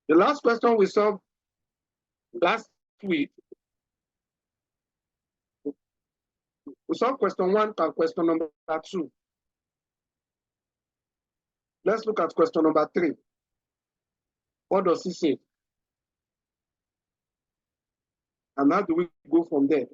The last question we saw last week, we saw question 1 and question number 2. Let's look at question number 3. What does he say? And how do we go from there?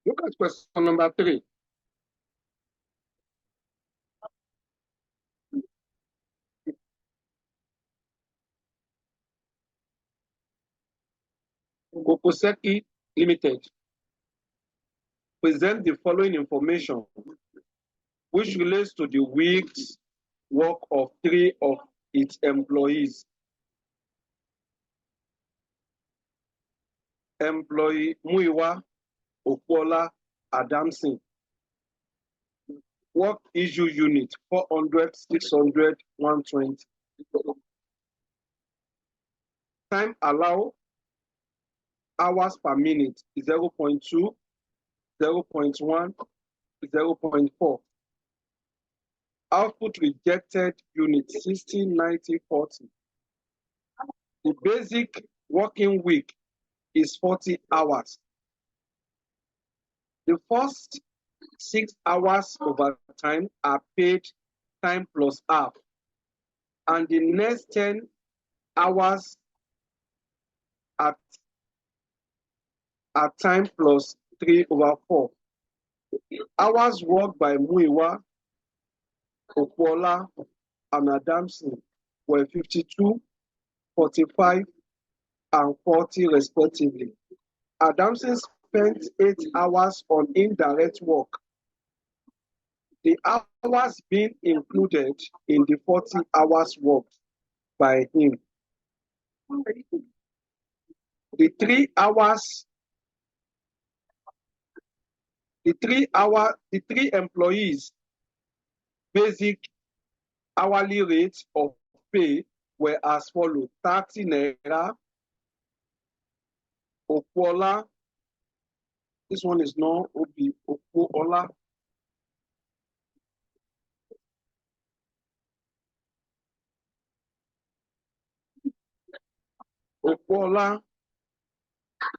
Look at question number 3. Koposeki Limited present the following information which relates to the week's work of 3 of its employees. Employee Muiwa Okuola Adamson. Work issue unit 400, 600, 120. Time allow hours per minute is 0.2, 0.1, 0.4. Output rejected unit 60, 90, 40. The basic working week is 40 hours. The first 6 hours overtime are paid time plus half, and the next 10 hours at time plus 3/4. Hours worked by Muiwa, Okuola, and Adamson were 52, 45, and 40 respectively. Adamson spent 8 hours on indirect work, the hours being included in the 40 hours worked by him. The 3 employees' basic hourly rates of pay were as follows: 30 naira. Okuola, this one is not Obi, Okuola. Okuola,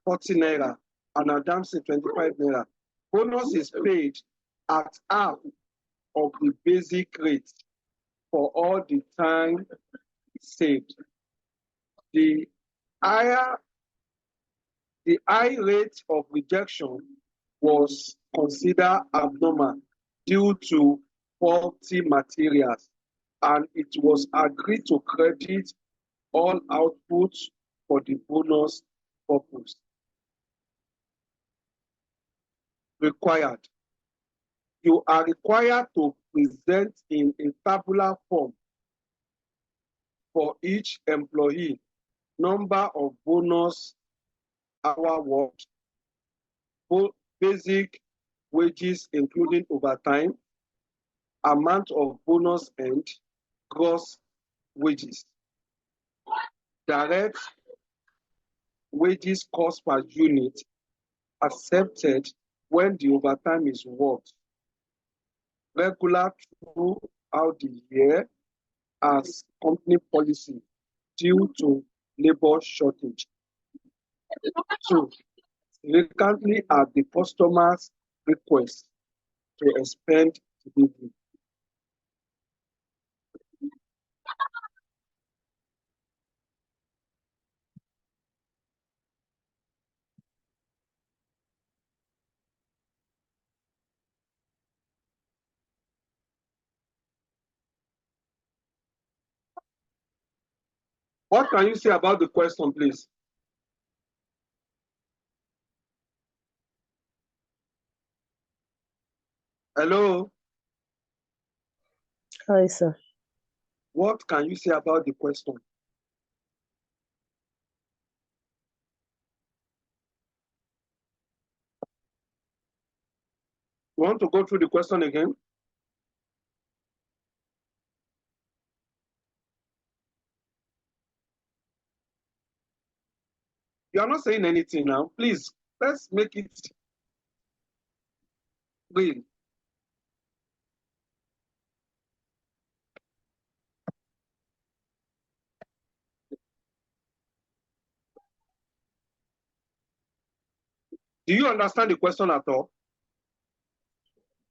40 naira, and Adamson 25 naira. Bonus is paid at half of the basic rate for all the time saved. The high rate of rejection was considered abnormal due to faulty materials, and it was agreed to credit all outputs for the bonus purpose. Required. You are required to present in a tabular form for each employee number of bonus hour worked, basic wages including overtime, amount of bonus earned, gross wages, direct wages cost per unit accepted when the overtime is worked, regular throughout the year as company policy due to labor shortage. 2, significantly at the customer's request to expand delivery. What can you say about the question, please? Hello? Hi, sir. What can you say about the question? You want to go through the question again? You are not saying anything now. Please, let's make it real. Do you understand the question at all?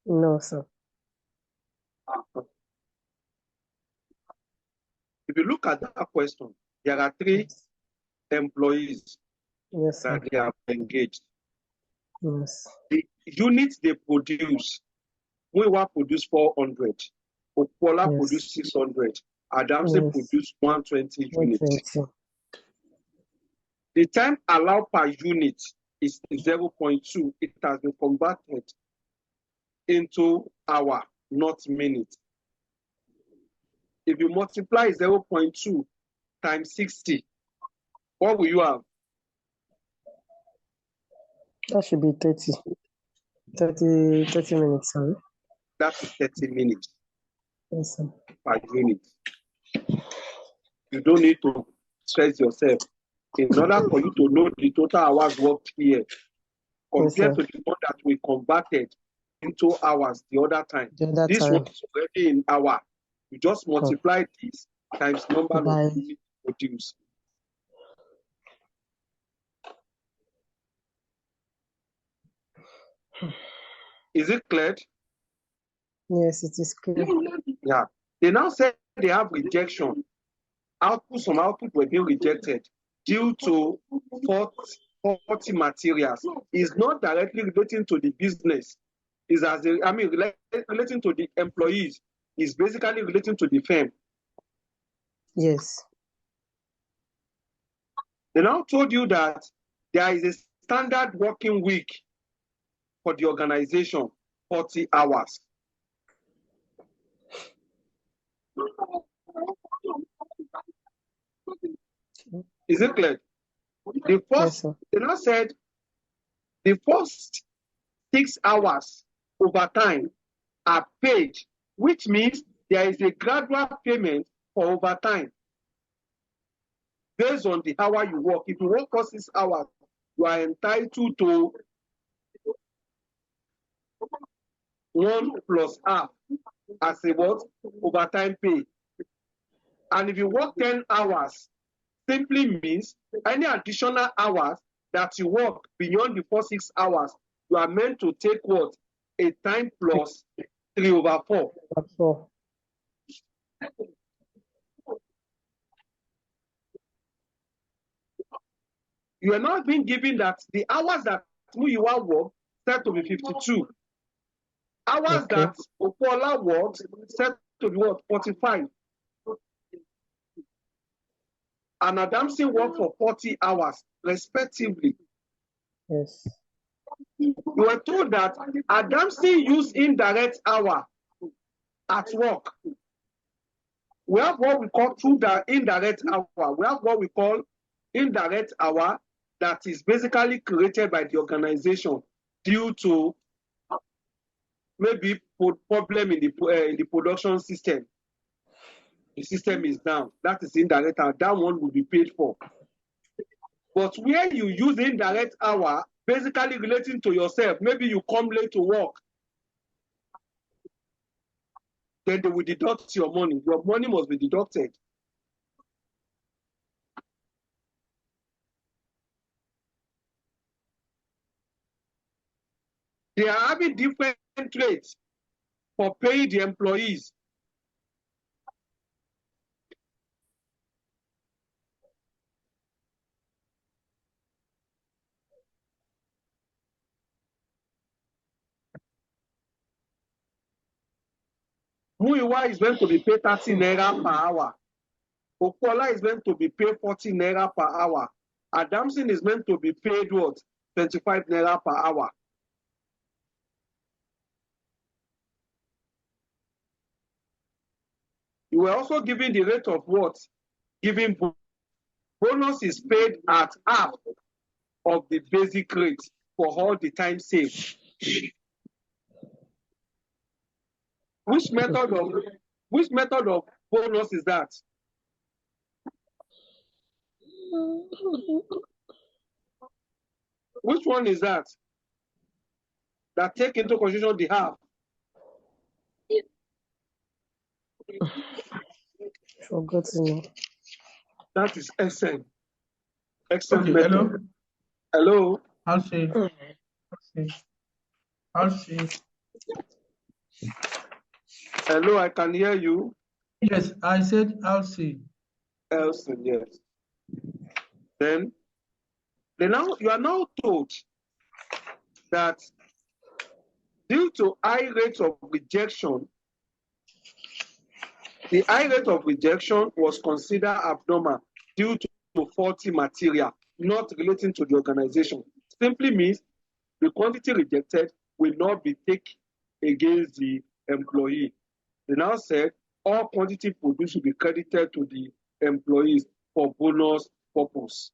No, sir. If you look at that question, there are three employees Yes, sir. that they have engaged. Yes. The units they produce, Muiwa produce 400, Opola Yes. produce 600, Adamson Yes. produce 120 units. 120. The time allowed per unit is 0.2. It has been converted into hour, not minute. If you multiply 0.2 times 60, what will you have? That should be 30 minutes, sorry. That is 30 minutes Yes, sir. per unit. You don't need to stress yourself. In order for you to know the total hours worked here, compared to the one that we converted into hours the other time. This one is already in hour. You just multiply this times number of units produced. Is it clear? Yes, it is clear. Yeah. They now say they have rejection. Some output were being rejected due to faulty materials. It's not directly relating to the business. It's relating to the employees. It's basically relating to the firm. Yes. They now told you that there is a standard working week for the organization, 40 hours. Is it clear? The first, they now said the first 6 hours overtime are paid, which means there is a gradual payment for overtime based on the hour you work. If you work for 6 hours, you are entitled to 1 plus half as a what? Overtime pay. And if you work 10 hours, simply means any additional hours that you work beyond the first 6 hours, you are meant to take what? A time plus 3/4. You are not being given that the hours that Muyiwa worked set to be 52. Hours that Opola worked set to be what? 45. And Adamson worked for 40 hours, respectively. Yes. You were told that Adamson used indirect hour at work. We have what we call through the indirect hour. We have what we call indirect hour that is basically created by the organization due to maybe problem in the production system. The system is down. That is indirect hour. That one will be paid for. But where you use indirect hour, basically relating to yourself, maybe you come late to work, then they will deduct your money. Your money must be deducted. They are having different rates for paying the employees. Muiwa is meant to be paid 30 naira per hour. Opola is meant to be paid 40 naira per hour. Adamson is meant to be paid what? 25 naira per hour. You were also given the rate of what? Giving bonus is paid at half of the basic rate for all the time saved. Which method of bonus is that? Which one is that? That take into consideration the half. Forgotten. That is SN. XN Okay, method. hello. Hello. I'll see. I'll see. Hello, I can hear you. Yes, I said I'll see. Elson, yes. Then now you are now told that due to high rates of rejection, the high rate of rejection was considered abnormal due to faulty material, not relating to the organization. Simply means the quantity rejected will not be taken against the employee. They now said all quantity produced will be credited to the employees for bonus purpose.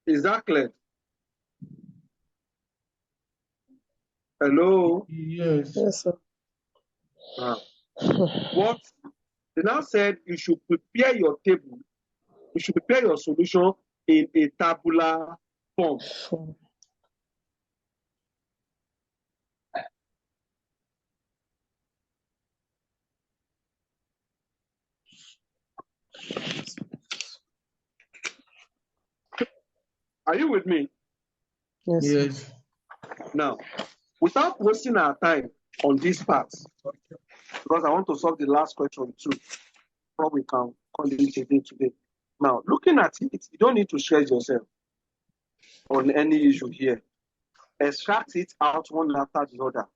Is that clear? Hello? Yes. Yes, sir. What they now said you should prepare your table, you should prepare your solution in a tabular form. Are you with me? Yes, sir. Yes. Now, without wasting our time on this part, because I want to solve the last question too, before we can call it a day today. Now, looking at it, you don't need to stress yourself on any issue here. Extract it out one after the other.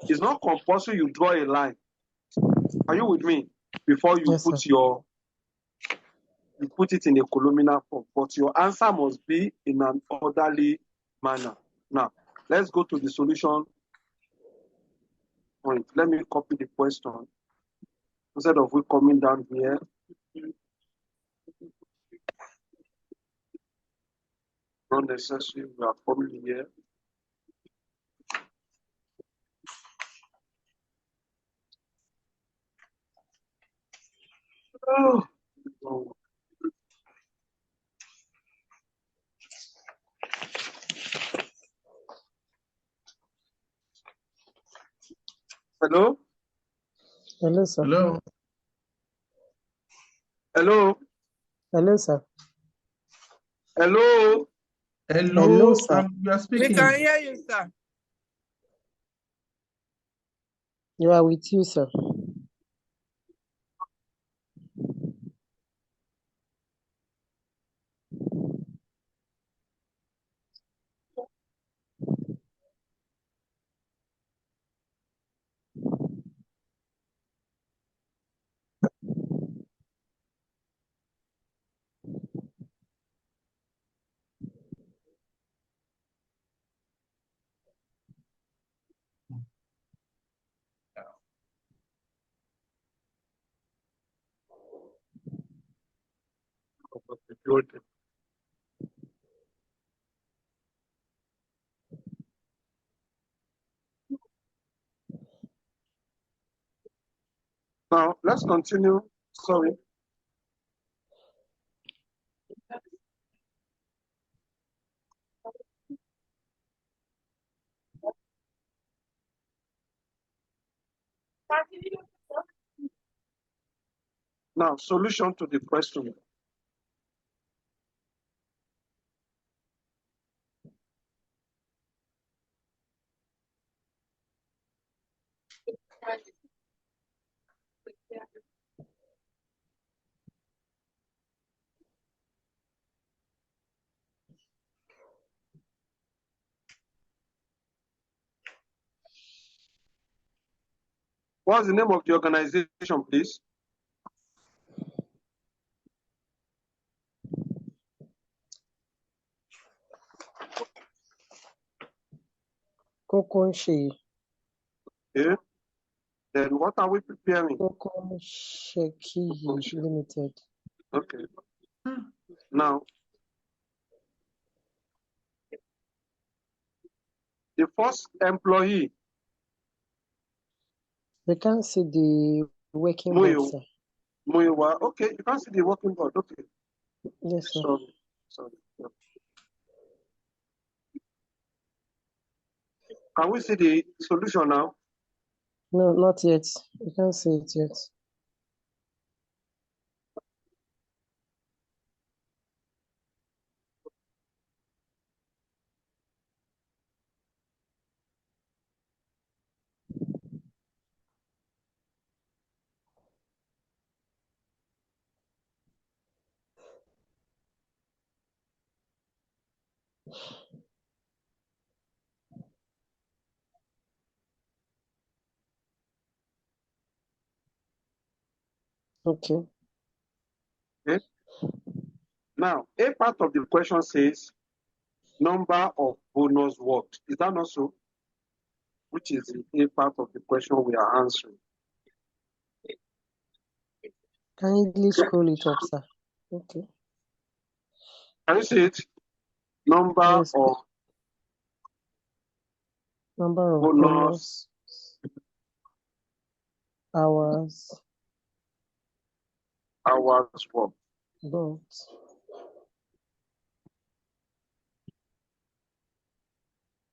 It's not compulsory you draw a line. Are you with me? Before you Yes, put sir. you put it in a columnar form, but your answer must be in an orderly manner. Now, let's go to the solution point. Let me copy the question instead of we coming down here. Not necessary, we are coming here. Oh. Hello? Hello, sir. Hello. Hello? Hello, sir. Hello? Hello. Hello, sir. You are We speaking. can hear you, sir. You are with you, sir. Now, let's continue. Sorry. Now, solution to the question. What's the name of the organization, please? Kokonshi. Okay. Then what are we preparing? Kokonsheki Limited. Okay. Now, the first employee, We can't see the working board, Muyo, sir. Muyiwa. Okay, you can see the working board. Okay. Yes, sir. Sorry. Yeah. Can we see the solution now? No, not yet. You can't see it yet. Okay. Okay. Now, a part of the question says number of bonus worked. Is that not so? Which is the a part of the question we are answering. Can you please scroll it up, sir? Okay. Can you see it? Number Yes, of number of bonus hours hours worked. worked.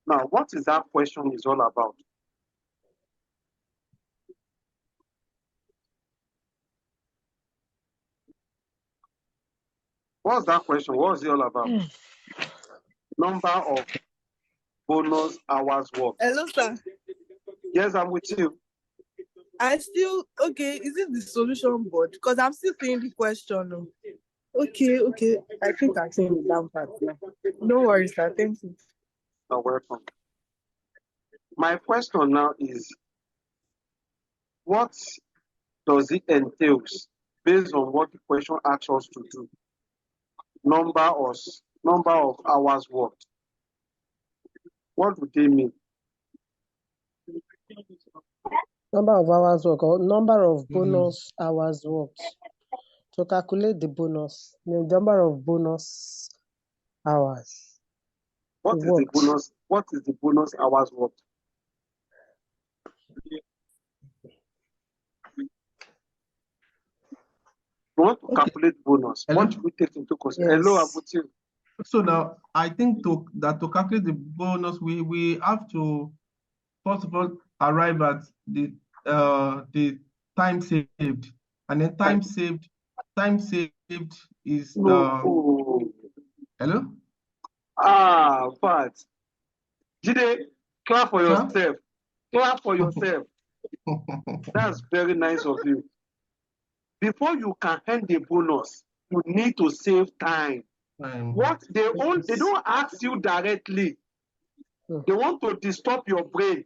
Now, what is that question is all about? What's that question? What's it all about? Number of bonus hours worked. Hello, sir. Yes, I'm with you. I still okay. Is it the solution board? Because I'm still seeing the question. Oh. Okay. I think I'm seeing the down part now. No worries, sir. Thank you. You're welcome. My question now is, what does it entail based on what the question asks us to do? Number of hours worked. What do they mean? Number of hours worked or number of bonus hours worked. To calculate the bonus, the number of bonus hours. What is worked. the bonus? What is the bonus hours worked? We want to calculate bonus. Hello? What do we take into consideration? Hello, I'm with you. So now I think to calculate the bonus, we have to first of all arrive at the time saved, and then time saved is No. hello? But Jide, clap for Sir? yourself. Clap for yourself. That's very nice of you. Before you can earn the bonus, you need to save time. What they don't ask you directly. They want to disturb your brain.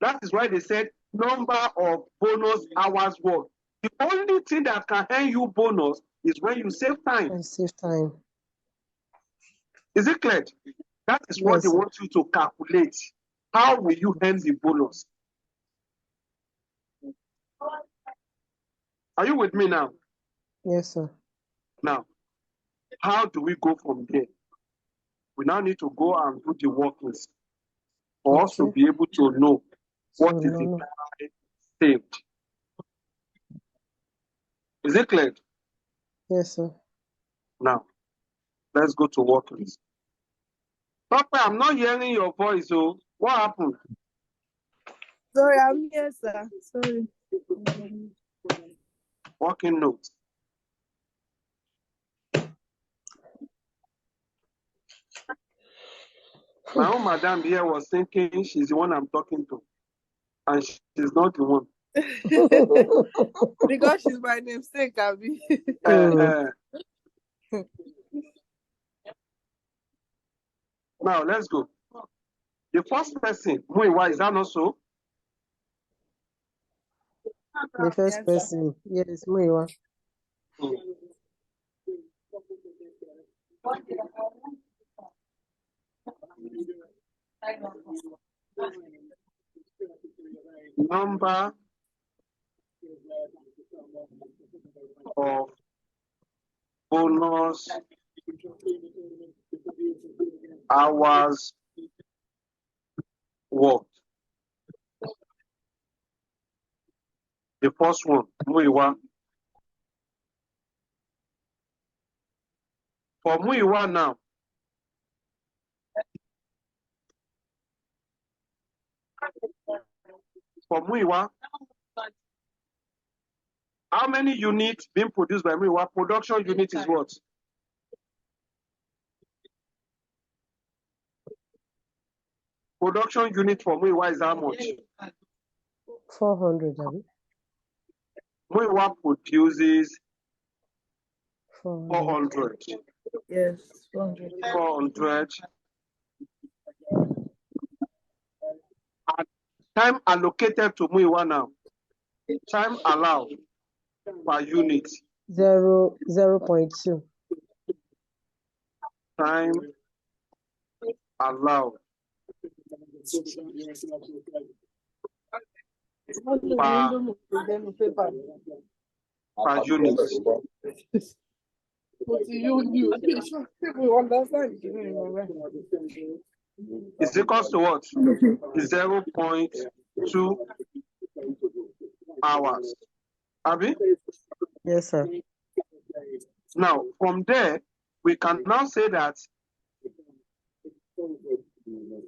That is why they said number of bonus hours worked. The only thing that can earn you bonus is when you save time. And save time. Is it clear? That is what Yes, they sir. want you to calculate. How will you earn the bonus? Are you with me now? Yes, sir. Now, how do we go from there? We now need to go and do the workings for us to Okay. be able to know what So, is the no. time saved. Is it clear? Yes, sir. Now, let's go to workings. Papa, I'm not hearing your voice. So, what happened? Sorry, I'm here, sir. Sorry. Working notes. My own madam here was thinking she's the one I'm talking to, and she's not the one. Because she's my namesake, Abby. Now, let's go. The first person, Muyiwa, is that not so? The first Yes, person. Yes, Muyiwa. Number of bonus hours worked. The first one, Muiwa. For Muiwa now, how many units being produced by Muiwa? Production unit is what? Production unit for Muiwa is how much? 400, Abi? Muiwa produces 400. 400. Yes, 400. 400. And time allocated to Muiwa now. Time allowed per unit. 0.2. Time allowed per unit. Is equals to what? 0.2 hours. Abi? Yes, sir. Now, from there, we can now say that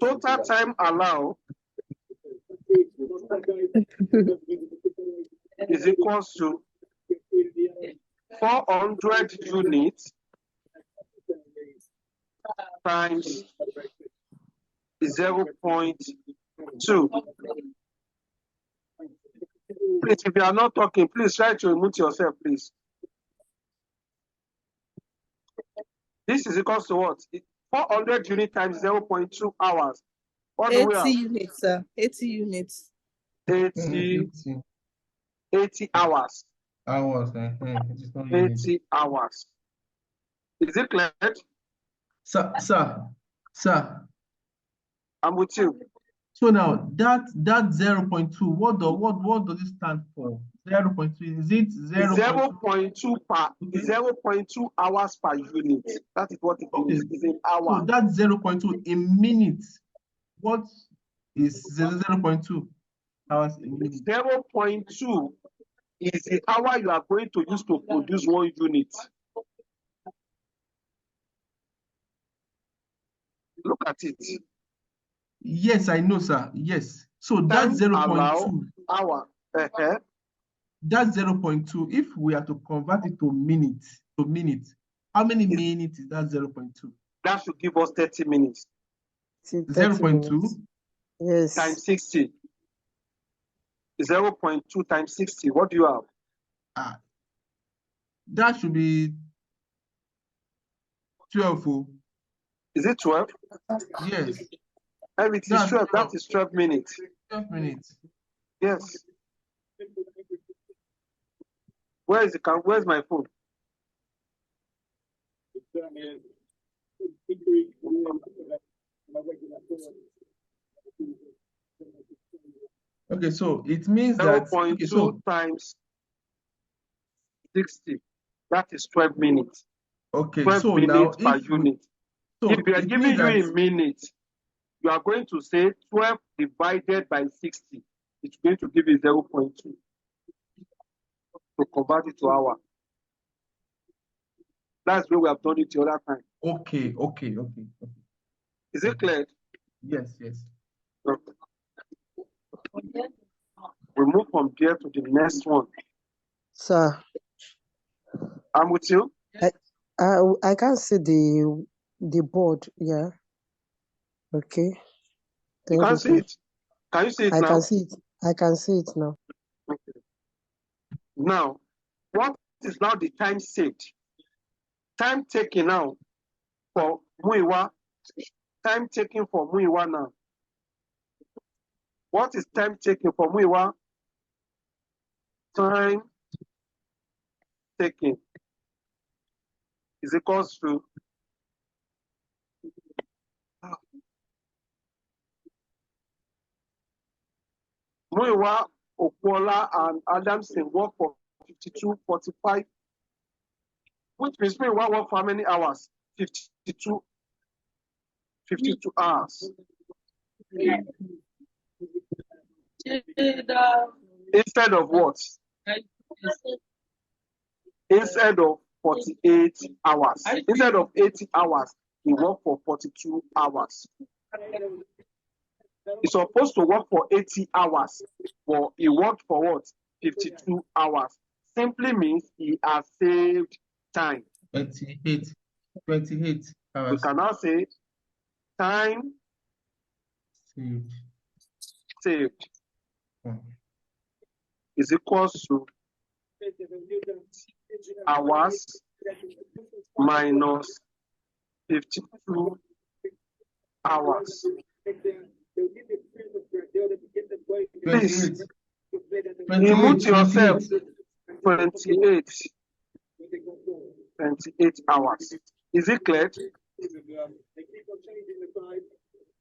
total time allowed is equals to 400 units times 0.2. Please, if you are not talking, please try to unmute yourself, please. This is equals to what? 400 units times 0.2 hours. What do we have? 80 units, sir. 80 units. 80 hours. Hours. It is not units. 80 hours. Is it clear? Sir, I'm with you. so now that 0.2, what does it stand for? 0.2, is it 0.2 per 0.2 hours per unit. That is what it Okay. is. It's an hour. So that 0.2 in minutes. What is 0.2 hours in minutes? 0.2 is the hour you are going to use to produce 1 unit. Look at it. Yes, I know, sir. Yes. So that Time 0.2, hour. that 0.2, if we are to convert it to minutes, how many minutes is that 0.2? That should give us 30 minutes. 0.2 Yes. times 60. 0.2 times 60. What do you have? That should be 12. Oh. Is it 12? Yes. If it is 12, that is 12 minutes. 12 minutes. Yes. Where is it? Where's my phone? Okay, so it means that 0.2 times 60. That is 12 minutes. Okay, 12 so minutes now per unit. If we are giving you a minute, you are going to say 12 divided by 60. It's going to give you 0.2 to convert it to hour. That's where we have done it the other time. Okay. Is it clear? Yes. Okay. We move from there to the next one. Sir, I'm with you. I can't see the board. Yeah. Okay. You can't see it. Can you see it now? I can see it. I can see it now. Okay. Now, what is now the time saved? Time taken now for Muiwa. Time taken for Muiwa now. What is time taken for Muiwa? Time taken is equals to Muiwa, Okuola, and Adamson work for 52.45, which means Muiwa work for how many hours? 52 hours. Instead of what? Instead of 48 hours. Instead of 80 hours, he worked for 42 hours. He's supposed to work for 80 hours, but he worked for what? 52 hours. Simply means he has saved time. 28 We hours. can now say time saved is equals to hours minus 52 hours. Please, mute yourself. 28 hours. Is it clear?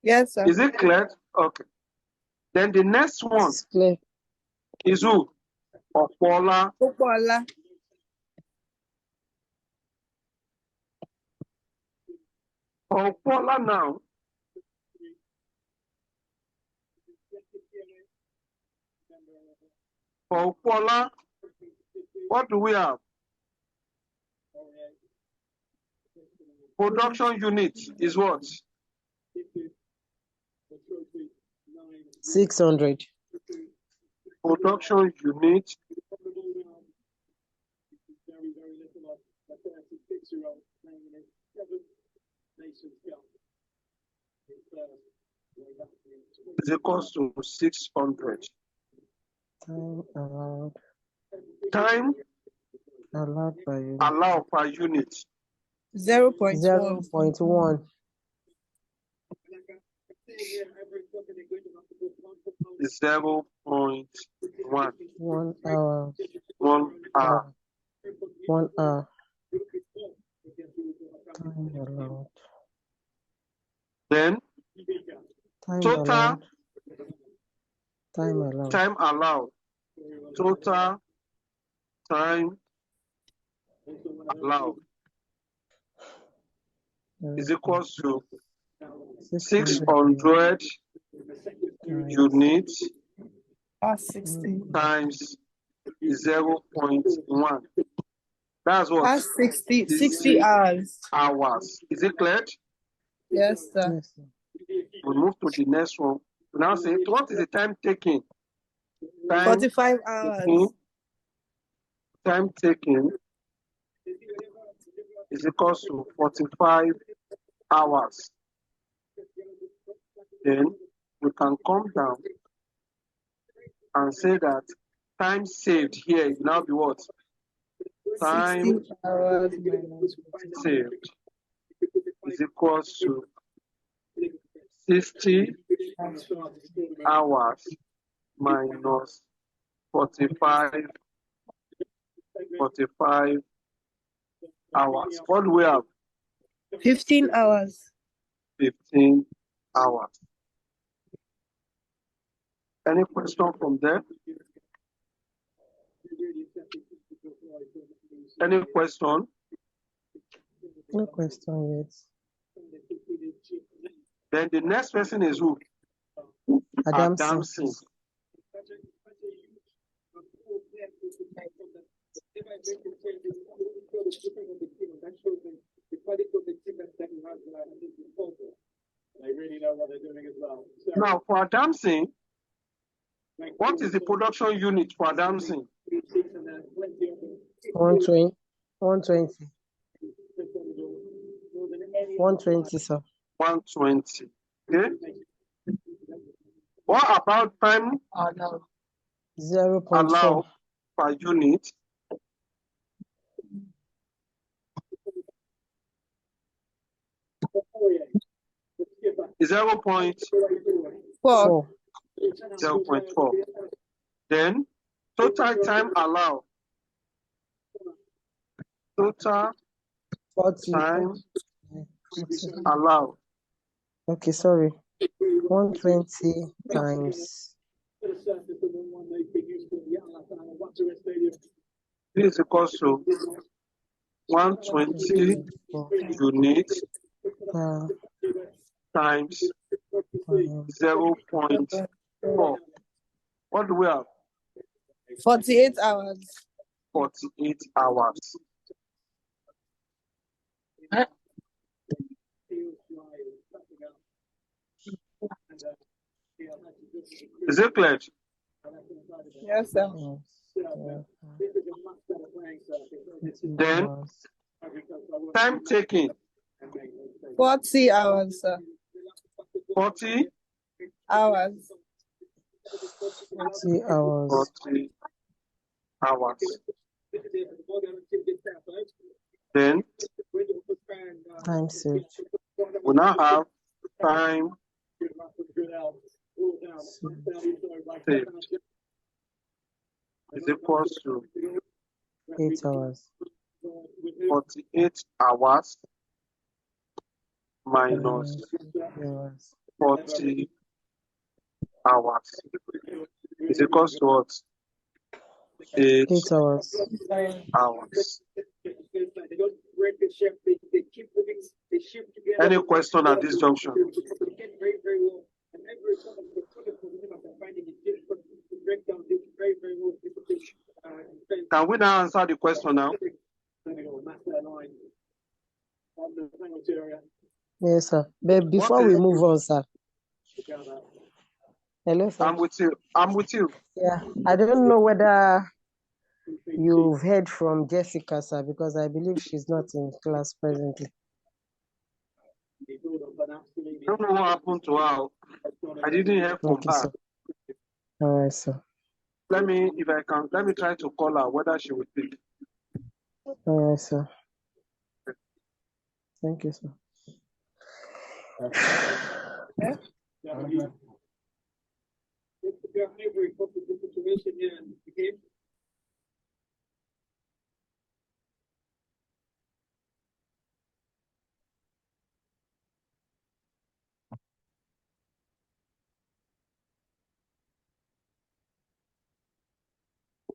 Yes, sir. Is it clear? Okay. Then the next one It's clear. is who? Opola. Popola. Opola now. Opola, what do we have? Production unit is what? 600. Production unit is equals to 600. Time allowed. Time Allowed by unit. allowed per unit 0.1. 0.1. is 0.1. 1 hour. 1 hour. 1 hour. Time allowed. Then Time total allowed. Time allowed. time allowed. Total time allowed is equals to 600 units Past 60. times 0.1. That's what? Past 60 hours. Hours. Is it clear? Yes, sir. Yes, sir. We move to the next one. We now say, what is the time taken? Time 45 hours. taken, time taken is equals to 45 hours. Then we can come down and say that time saved here will now be what? Time 60 hours minus saved is equals to 60 hours minus 45 hours. What do we have? 15 hours. 15 hours. Any question from there? Any question? No question yet. Then the next person is who? Adamson. Adamson. Now for Adamson, what is the production unit for Adamson? 120. 120. 120, sir. 120. Okay. What about time 0.4. allowed per unit? Is 0.4. 0.4. Then total time allowed. Total 40. time allowed. Okay, sorry. 120 times. This is equals to 120 units times 0.4. What do we have? 48 hours. 48 hours. Is it clear? Yes, sir. Then time taking 40 hours, sir. 40 Hours. 40 hours. 40 hours. Then Time saved. we now have time saved is equals to 8 hours. 48 hours minus 40 hours is equals to what? 8 8 hours. hours. Any question at this junction? Can we now answer the question now? Yes, sir. But before we move on, sir. Hello, sir. I'm with you. I'm with you. Yeah, I don't know whether you've heard from Jessica, sir, because I believe she's not in class presently. I don't know what happened to her. I didn't hear from Okay, her. sir. All right, sir. Let me, if I can, let me try to call her whether she will pick. All right, sir. Thank you, sir.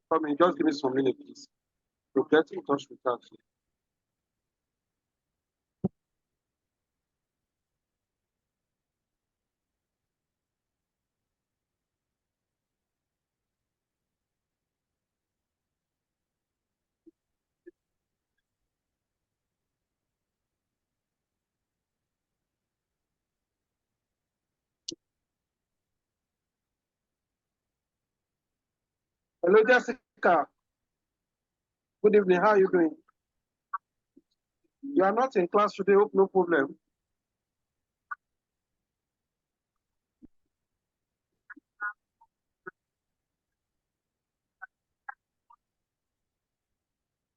Come in, just give me some minutes, please. To get in touch with her. Hello, Jessica. Good evening. How are you doing? You are not in class today. Hope no problem.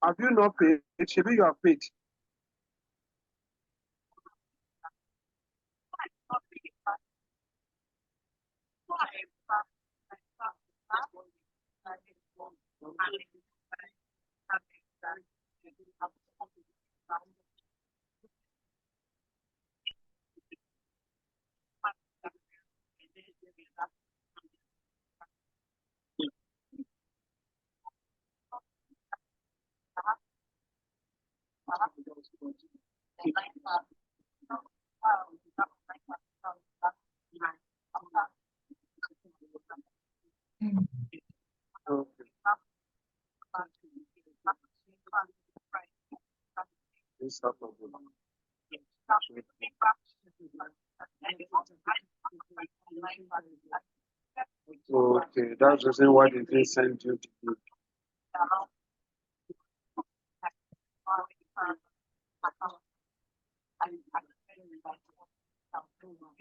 Have you not paid? Maybe you have paid. Okay. This happened. Okay, that's the reason why they didn't send you the bill.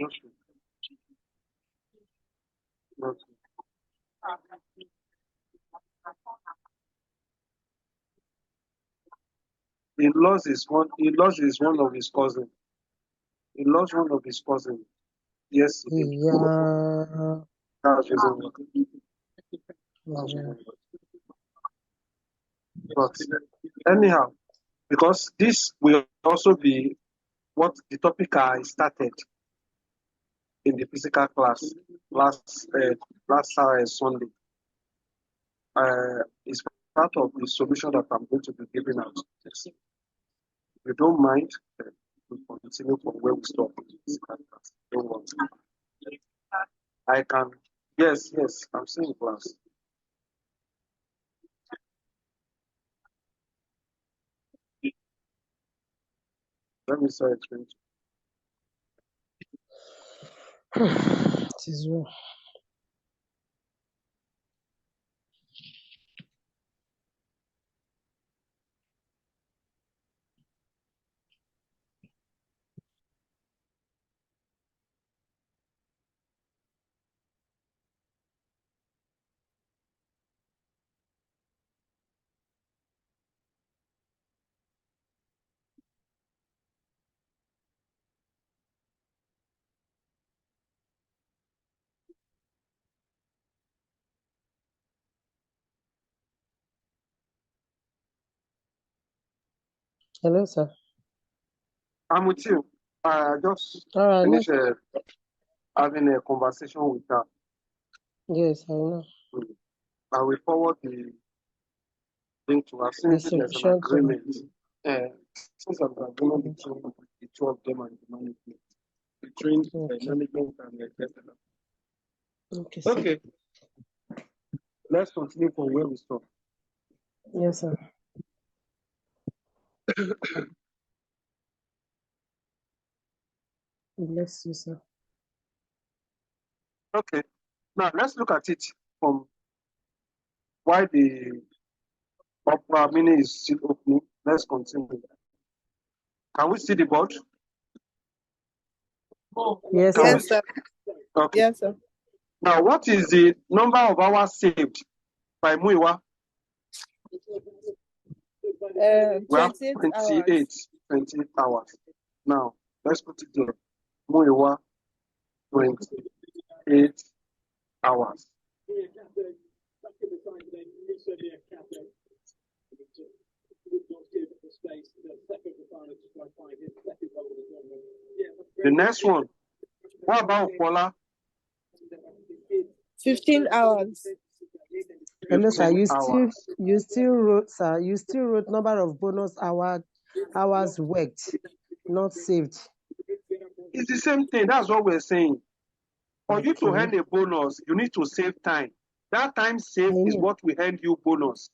Okay. Okay. He lost one of his cousin. He lost one of his cousin. Yes, he did. Yeah. That's the reason why. That's the Yeah. reason why. But anyhow, because this will also be what the topic I started in the physical class last Sunday. It's part of the solution that I'm going to be giving out. If you don't mind, we'll continue from where we stop. Don't worry. I can. Yes, I'm seeing class. Let me say it. 20. It is well. Hello, sir. I'm with you. I just All right. finished having a conversation with her. Yes, I know. I will forward the link to her The since there's an solution to agreement. Since there's an agreement between the two of them and the management, between the okay. management and the executive. Okay, sir. Okay, let's continue from where we stop. Yes, sir. Bless you, sir. Okay, now let's look at it from why the Opera Mini is still opening. Let's continue. Can we see the board? Yes, Can sir. we Yes, sir. Okay. Yes, sir. Now, what is the number of hours saved by Muiwa? We have 28 hours. 28 hours. Now, let's put it there. Muiwa, 28 hours. The next one. What about Paula? 15 hours. Hello, sir. 15 hours. You still wrote, sir. You still wrote number of bonus hours worked, not saved. It's the same thing. That's what we're saying. For you to Okay. earn a bonus, you need to save time. That time I saved is know. what will earn you bonus.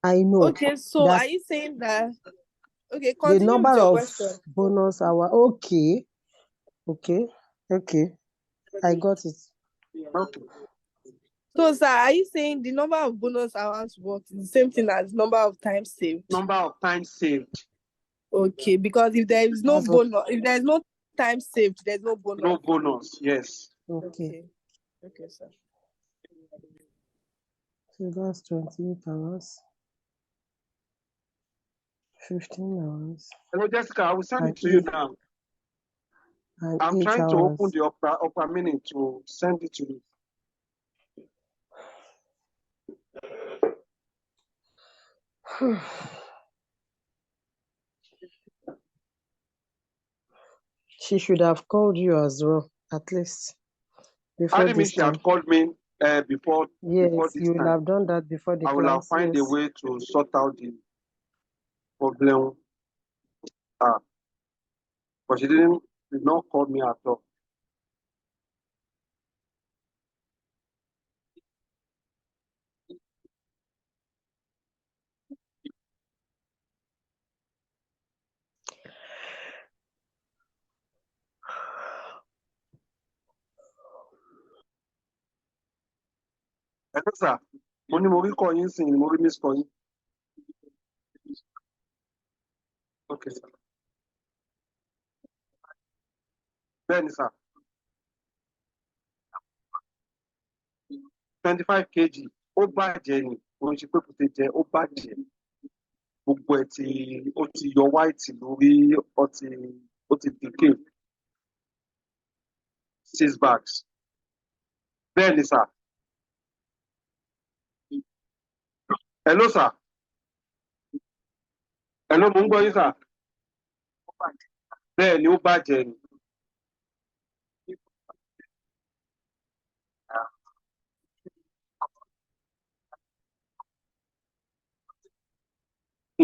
I know Okay, so that are you saying that? Okay, the continue with number your of question. bonus hour. Okay. Okay. Okay. I got it. Okay. So, sir, are you saying the number of bonus hours worked is the same thing as number of time saved? Number of time saved. Okay, because if there is no That's what. bonus, if there is no time saved, there's no bonus. No bonus. Yes. Okay. Okay. Okay, sir. So that's 28 hours, 15 hours, Hello, Jessica. I will send and it to you 8 now. and I'm 8 trying to open hours. the Opera Mini to send it to you. She should have called you as well, at least before Adimi, this she had time. called me before Yes, this you will time. have done that before the I will have class. find a Yes. way to sort out the problem. But she did not call me at all. Hello, sir. Mo ní mo rí call yín sìn, mo rí miss call yín. Okay, sir. Bẹ́ẹ̀ni, sir. 25 kg. Ó bàjẹ́ ni. Òun ṣe pé kò ti jẹ, ó bàjẹ́. Gbogbo ẹ̀ ó ti yọ white lórí, ó ti decay. 6 bags. Bẹ́ẹ̀ni, sir. Hello, sir. Hello, mo ń gbọ́ yín, sir. Bẹ́ẹ̀ni, ó bàjẹ́ ni.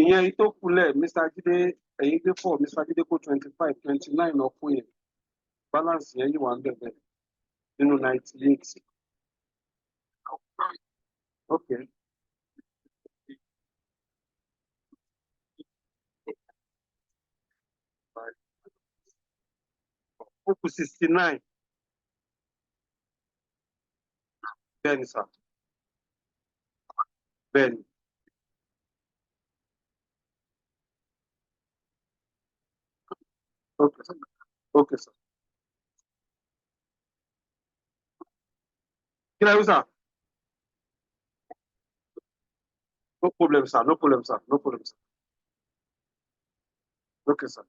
Ìyẹn tó kulẹ̀, Mr. Jídé, ẹ̀yin gbé 4, Mr. Jídé kó 25, 29 ọkùn yẹn. Balance yẹn yìí wà ń bẹ̀rẹ̀ nínú 98. Okay. ó kù 69. Bẹ́ẹ̀ni sà. Bẹ́ẹ̀ni. Okay sir. Okay sir. Kí lẹ wí sà? No problem sir. No problem sir. No problem sir. Okay sir.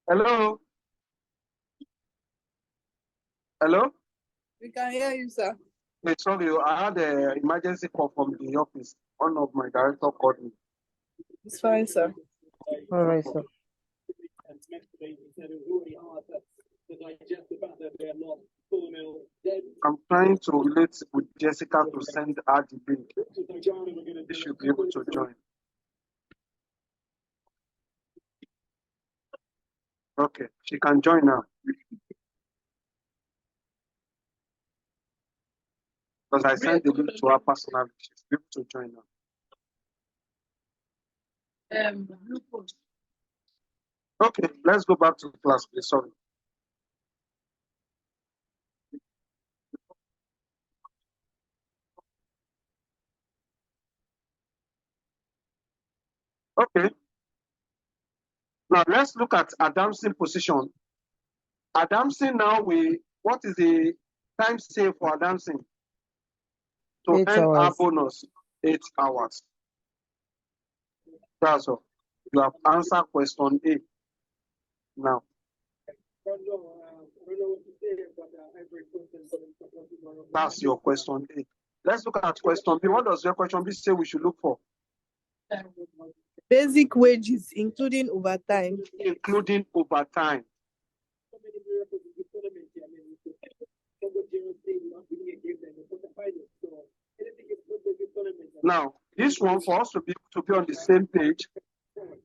Hello. Hello. We can hear you, sir. Hey, sorry, I had an emergency call from the office. One of my director called me. It's fine, sir. All right, sir. I'm trying to relate with Jessica to send her the link. She should be able to join. Okay, she can join now. Because I sent the link to her personally. She's able to join now. Okay, let's go back to class, please. Sorry. Okay. Now let's look at Adamson position. Adamson now what is the time save for Adamson? To 8 end our hours. bonus, 8 hours. That's all. You have answered question A. Now. That's your question A. Let's look at question B. What does your question B say we should look for? Basic wages, including overtime. Including overtime. Now, this one for us to be on the same page,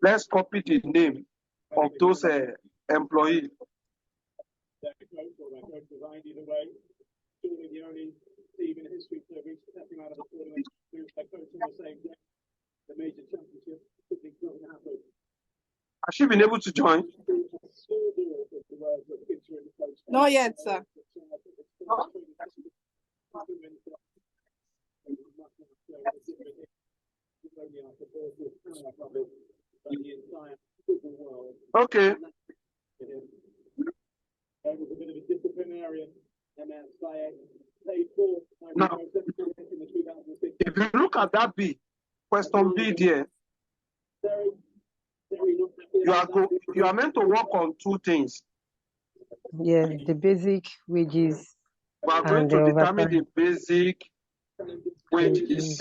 let's copy the name of those employees. Has she been able to join? Not yet, sir. Okay. Now, if you look at that B, question B there, you are meant to work on two things. Yeah, the basic wages. We are going to determine the basic wages.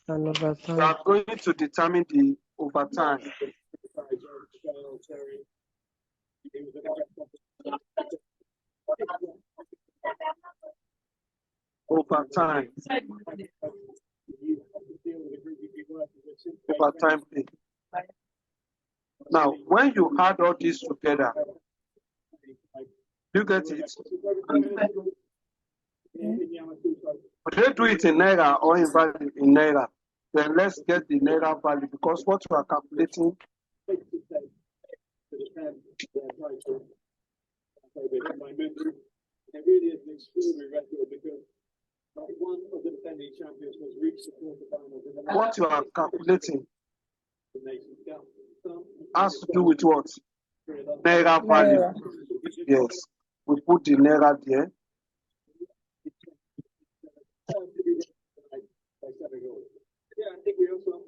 And overtime. We are going to determine the overtime. Overtime. Overtime pay. Now, when you add all this together, you get it? Would they do it in Naira or in value in Naira? Then let's get the Naira value because what you are calculating. What you are calculating has to do with what? Naira value. Yes. We put the Naira there. Yeah, I think we also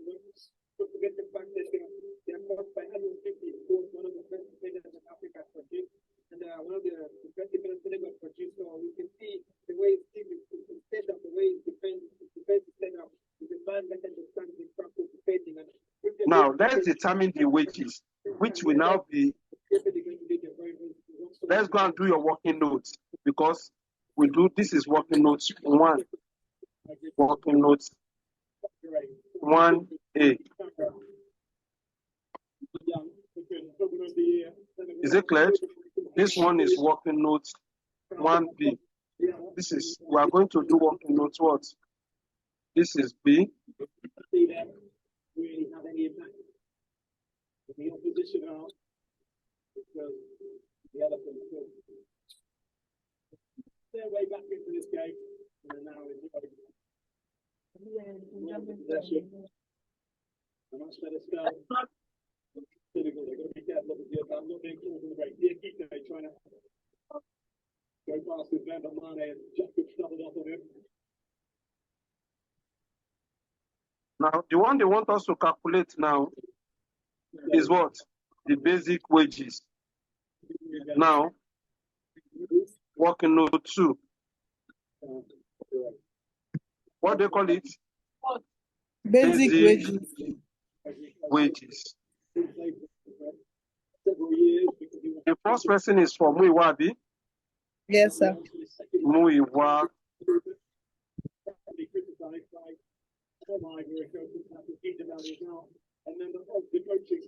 don't forget the fact that they are cost by 150 was one of the best defenders in Africa produced, and one of the best defenders Senegal produced. So we can see the way Steve is set up, the way he defense is set up. It's a man that understands the practice of defending. Now let's determine the wages, which will now be. Let's go and do your working notes because we do. This is working notes 1. Working notes 1A. Is it clear? This one is working note 1B. This is, we are going to do working note what? This is B. See that really have any impact. The opposition are because the other thing their way back into this game and now it's possession. A much better start. Typical, they've got to be careful with the I'm not being called on the break. Diakite trying to go past with Van der Mane and Jacob stumbled off on him. Now, the one they want us to calculate now is what? The basic wages. Now, working note 2. What do they call it? Basic wages. Wages. The first person is for Muiwa, Abi? Yes, sir. Muiwa.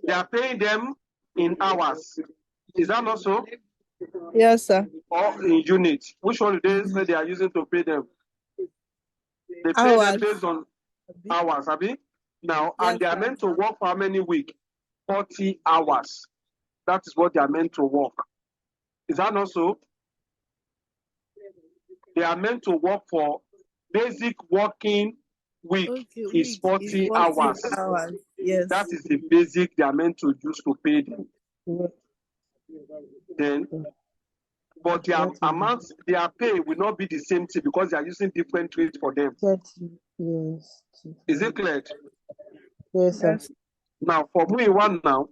They are paying them in hours. Is that not so? Yes, sir. Or in units? Which one do they say they are using to pay them? They pay Hours. them based on hours, Abi? Now, Yes, and they are sir. meant to work for how many weeks? 40 hours. That is what they are meant to work. Is that not so? They are meant to work for basic working week Okay, is week 40 is 40 hours. hours. Yes. That is the basic they are meant to use to pay them. Then, but their amount, their pay will not be the same thing because they are using different rates for them. 30. Yes. Is it clear? Yes, sir. Yes. Now, for Muiwa now,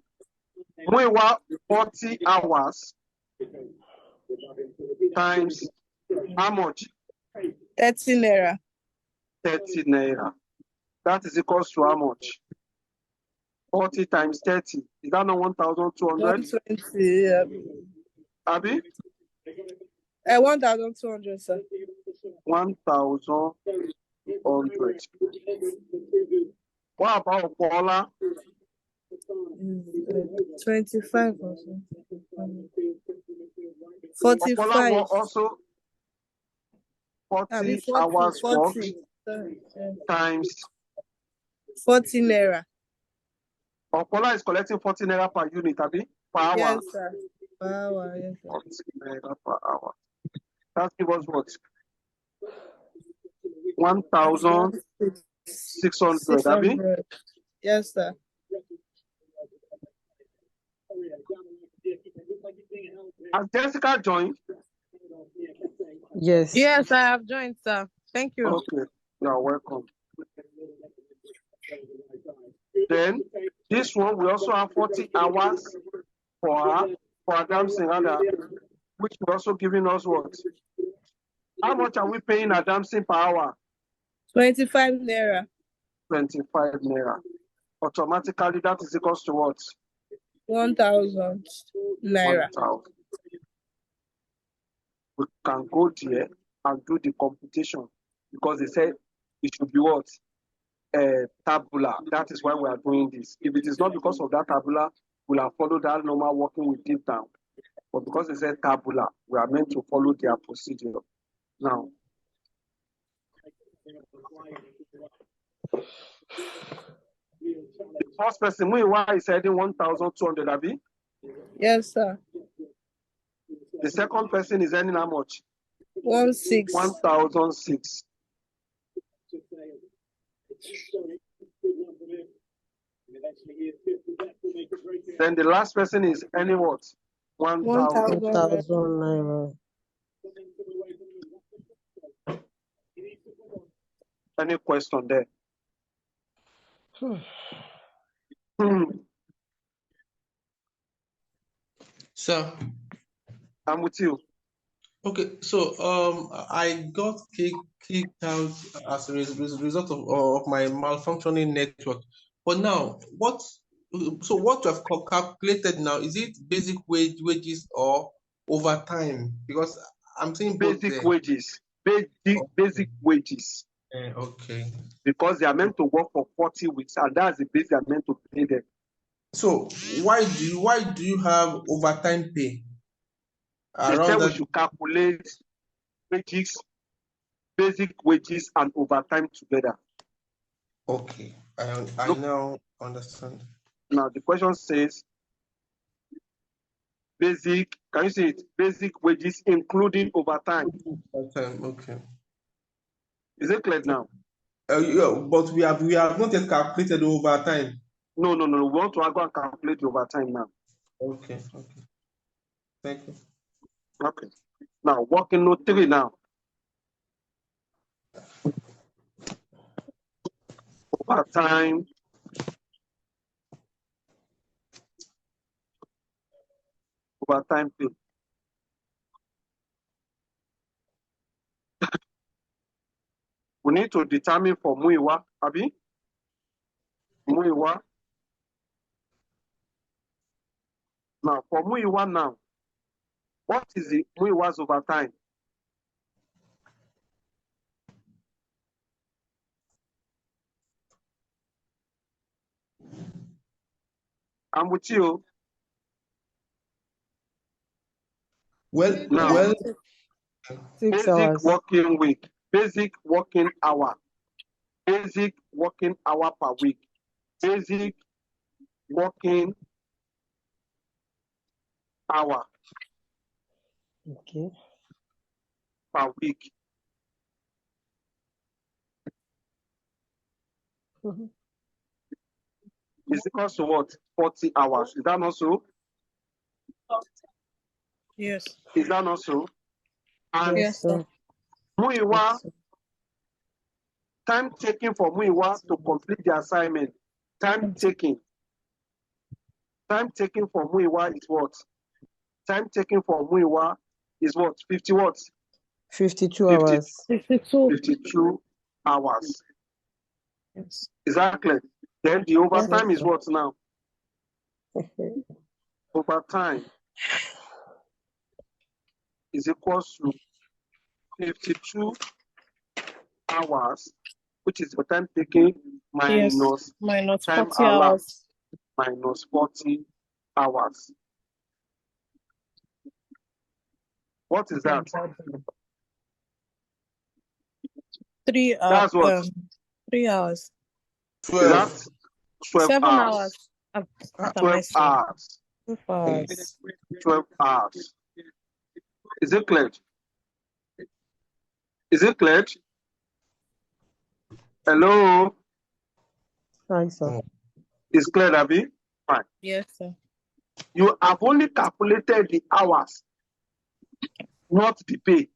Muiwa 40 hours times how much? 30 naira. 30 naira. That is equals to how much? 40 times 30. Is that not 1,200? 120. Abi? 1,200, sir. 1,100. What about Paula? 25 or something. Paula 45. will also 40 hours worked 40. Sorry, yeah. times. 40 naira. Paula is collecting 40 naira per unit, Abi? Per hour. Yes, sir. Per hour, yes, sir. 40 naira per hour. That gives us what? 1,600, Abi? 600. Yes, sir. Has Jessica joined? Yes. Yes, I have joined, sir. Thank you. Okay, you are welcome. Then this one we also have 40 hours for Adamson, which is also giving us what? How much are we paying Adamson per hour? 25 naira. 25 naira. Automatically, that is equals to what? 1,000 naira. 1,000. We can go there and do the computation because they said it should be what? Tabula. That is why we are doing this. If it is not because of that tabula, we'll have followed that normal working with deep down. But because they said tabula, we are meant to follow their procedure. Now, the first person, Muiwa, is heading 1,200, Abi? Yes, sir. The second person is earning how much? 1,600. 1,006. Then the last person is earning what? 1,000. 1,000 naira. Any question there? Sir. I'm with you. Okay, so I got kicked out as a result of my malfunctioning network. But now, what you have calculated now, is it basic wages or overtime? Because I'm saying basic wages. Basic wages. Okay. Because they are meant to work for 40 weeks, and that's the base they are meant to pay them. So why do you have overtime pay They around said we that? should calculate wages, basic wages, and overtime together. Okay, I Look, now understand. now the question says basic. Can you see it? Basic wages including overtime. Overtime, okay. Is it clear now? Yeah, but we have not yet calculated overtime. No. We want to go and calculate the overtime now. Okay. Thank you. Okay. Now working note 3 now. Overtime. Overtime pay. We need to determine for Muiwa, Abi. Muiwa. Now for Muiwa now, what is the Muiwa's overtime? I'm with you. Well, Now, 6 basic hours. working week, basic working hour, basic working hour per week, basic working hour Okay. per week. Mhm. Is equal to what? 40 hours. Is that not so? Yes. Is that not so? And Yes, sir. Muiwa, Yes, sir. time taken for Muiwa to complete the assignment. Time taken for Muiwa is what? Time taken for Muiwa is what? 50 what? 52 50. hours. 52 hours. Yes. Exactly. Then the overtime is what now? Overtime is equal to 52 hours, which is the time taken minus Minus time 40 elapsed hours. minus 40 hours. What is that? 3 That's what? 3 hours. 12. Is that 12 7 hours? hours. 12 hours. 12 hours. 12 hours. Is it clear? Is it clear? Hello? Hi, sir. Is clear, Abby? Fine. Yes, sir. You have only calculated the hours, not the pay.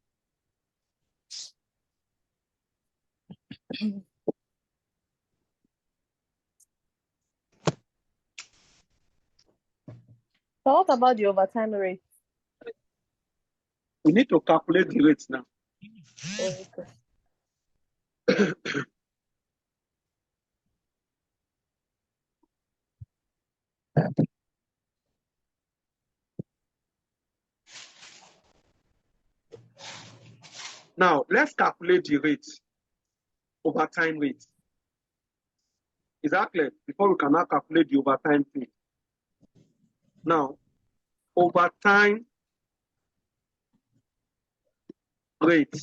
So what about the overtime rate? We need to calculate the rates now. Okay. Now, let's calculate the rates, overtime rate. Is that clear? Before we can now calculate the overtime pay. Now, overtime rate.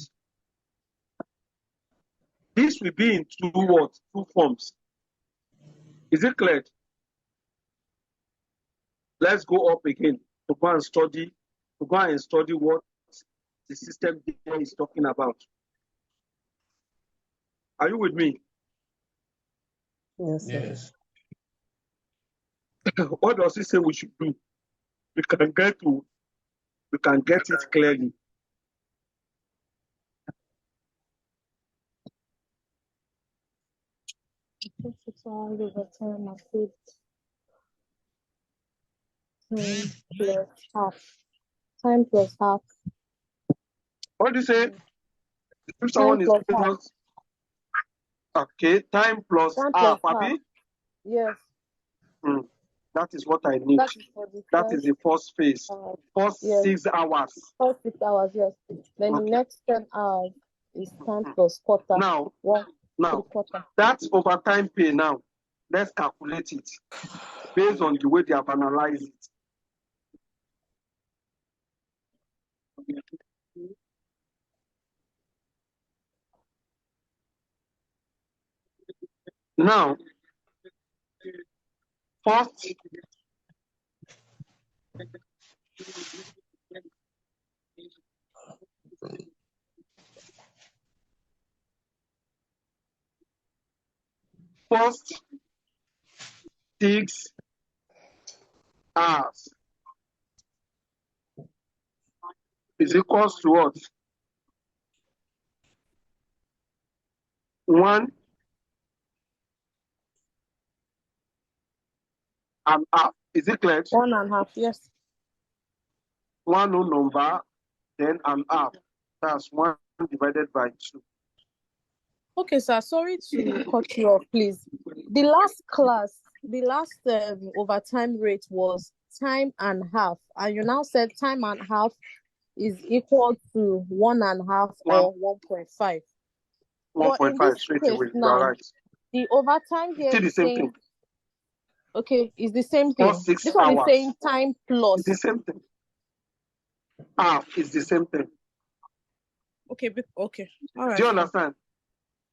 This will be in two forms. Is it clear? Let's go up again to go and study what the system here is talking about. Are you with me? Yes, sir. Yes. What does it say we should do? We can get it clearly. Overtime of 10 plus half. Time plus half. What do you say? If Time someone is plus giving half. us, okay, time plus Time half, plus half. Abi? Yes. That is what I need. That is for the That is the first phase. First yes. 6 hours. First 6 hours, yes. Then the next 10 hours is time plus quarter. Now, Quarter. that's overtime pay now. Let's calculate it. based on the way they have analyzed it. Now, first, first 6 hours is equals to what? 1 and half. Is it clear? 1.5, yes. 1 whole number, then an half. That's 1 divided by 2. Okay, sir. Sorry to cut you off, please. The last class, the last overtime rate was time and half, and you now said time and half is equal to 1.5 or 1.5. But in 1.5 this straight case away. You now, are right. the overtime here Still the is same saying, thing. okay, it's the same thing. First 6 This one is hours. saying time plus. It's the same thing. Half is the same thing. Okay, okay. All right. Do you understand?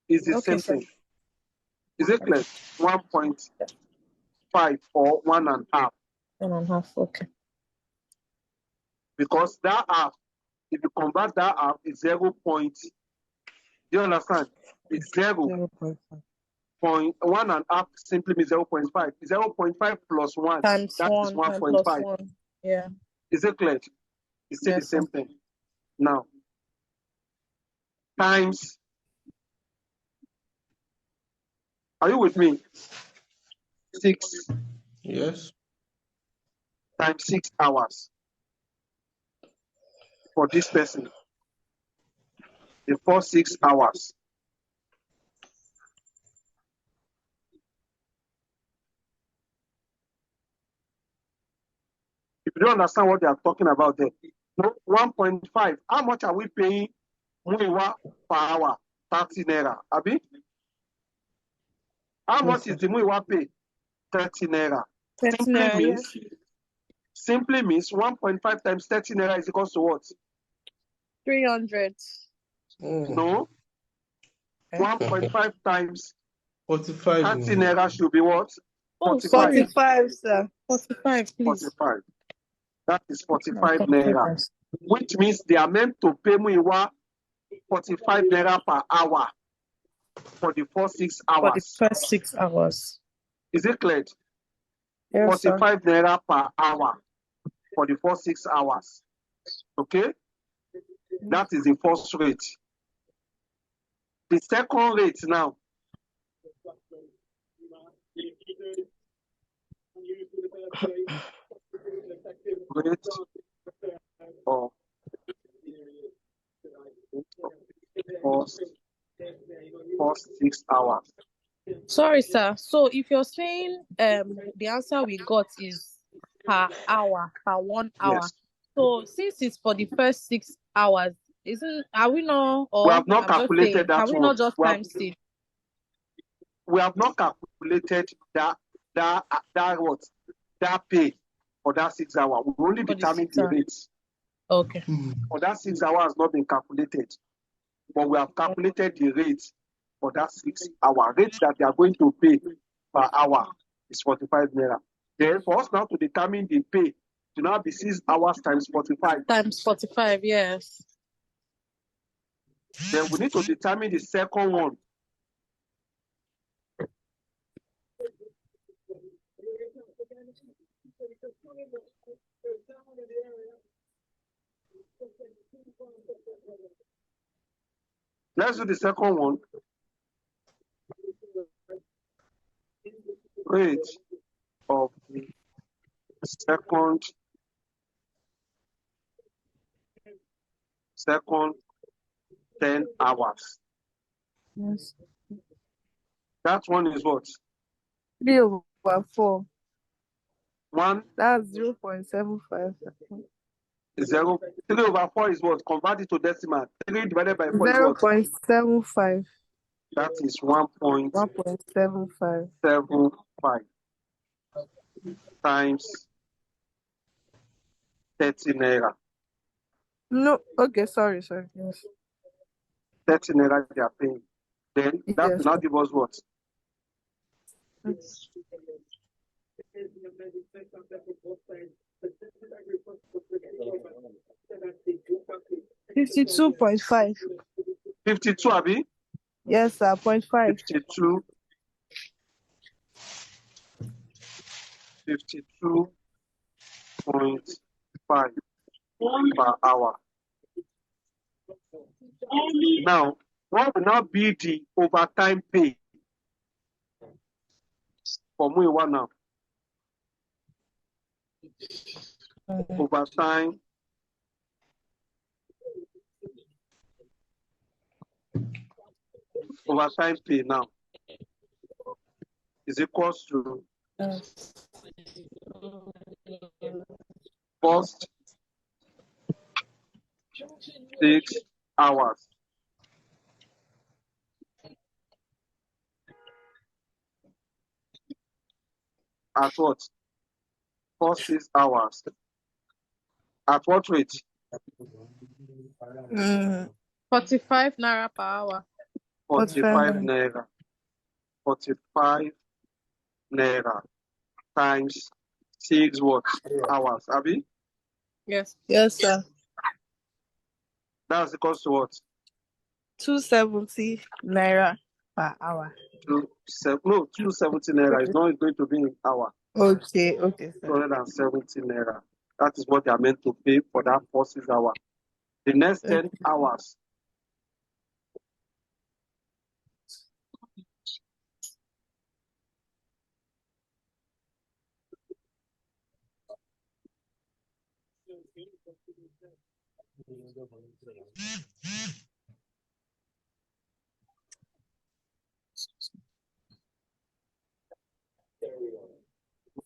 It's the Okay, same sir. thing. Is it clear? 1.5 or 1.5. 1.5, okay. Because that half, if you convert that half, it's 0. Do you understand? It's 0.5. 1.5 simply means 0.5. 0.5 plus 1, Times that is 1 and plus 1.5. 1. Yeah. Is it clear? It's still the Yes, same sir. thing. Now, times, are you with me? 6 Yes. times 6 hours for this person. The first 6 hours. If you don't understand what they are talking about there, 1.5. How much are we paying Muiwa per hour? 30 naira. Abi? How much is the Muiwa pay? 30 naira. 30 naira, yes. Simply means 1.5 times 30 naira is equals to what? 300. No. 1.5 times 45. 30 naira should be what? Oh, 45. 45, sir. 45, please. 45. That is 45 naira. Which means they are meant to pay Muiwa 45 naira per hour for the first 6 For the hours. first 6 hours. Is it clear? Yes, sir. 45 naira per hour for the first 6 hours. Okay? That is the first rate. The second rate now. Rate of first 6 hours. Sorry, sir. So if you're saying the answer we got is per hour, per 1 hour. Yes. So since it's for the first 6 hours, are we not, or We have not I'm just calculated saying, that can we one. not just times it? We have not calculated that pay for that 6 hours. We only For the determined 6 the hours. rates. Okay. For that 6 hours has not been calculated. But we have calculated the rates for that 6 hour. Rates that they are going to pay per hour is 45 naira. Then for us now to determine the pay, to now be 6 hours times 45. Times 45, yes. Then we need to determine the second one. Let's do the second one. Rate of the second 10 hours. Yes. That one is what? 3 over 4. 1 That's 0.75. 3 over 4 is what? Convert it to decimal. 3 divided by 4 is what? 0.75. That is 1.75. 1.75. times 30 naira. No, okay, sorry. Yes. 30 naira they are paying. Then that will Yes. now give us what? Yes. 52.5. 52, Abi? Yes, sir. 0.5. 52, 52.5 per hour. Now, what will now be the overtime pay for Muiwa now? Overtime pay now is equals to first 6 hours at what? First 6 hours at what rate? 45 naira per hour. 45 naira. 45 naira times 6 what? Hours, Abi? Yes. Yes, sir. That's equals to what? 270 naira per hour. 270 naira is not going to be in hour. Okay, sir. 270 naira. That is what they are meant to pay for that first 6 hours. The next 10 hours,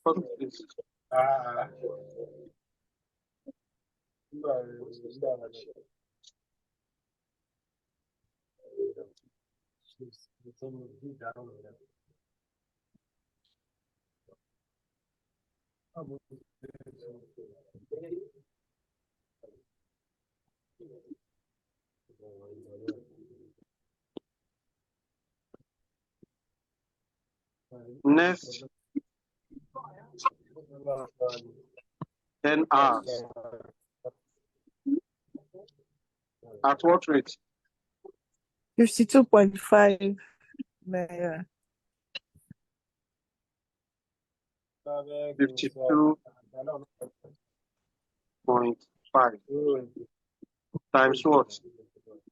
what is this? Next 10 hours. At what rate? 52.5 naira. 52.5 times what?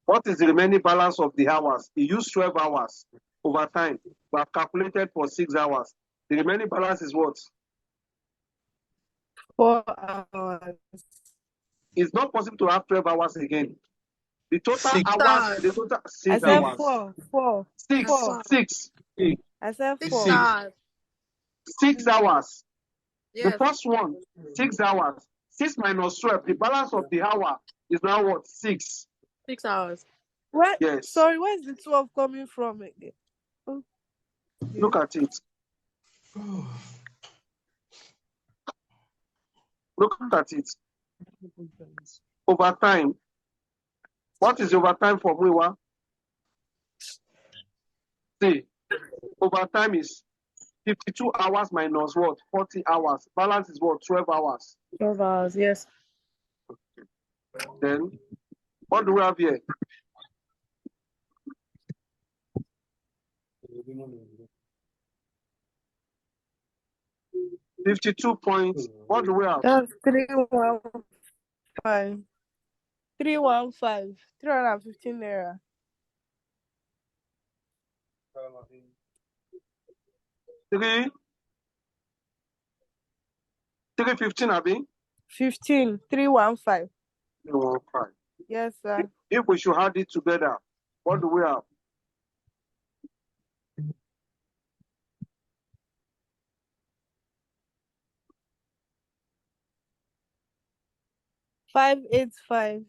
What is the remaining balance of the hours? He used 12 hours over time. We have calculated for 6 hours. The remaining balance is what? 4 hours. It's not possible to have 12 hours again. The total 6 hours, the total I 6 said hours. 4. 6. I said 6. 4. 6 hours. The Yes. first one, 6 hours. 6 minus 12. The balance of the hour is now what? 6. 6 hours. What? Yes. Sorry, where's the 12 coming from again? Oh, Look at it. Look at it. Overtime. What is overtime for Muiwa? See, overtime is 52 hours minus what? 40 hours. Balance is what? 12 hours. 12 hours, yes. Then, what do we have here? $52 points. What do we have? That's 315. 315. 315 naira. 315, Abi? 15. 315. 315. Yes, sir. If we should add it together, what do we have? 585.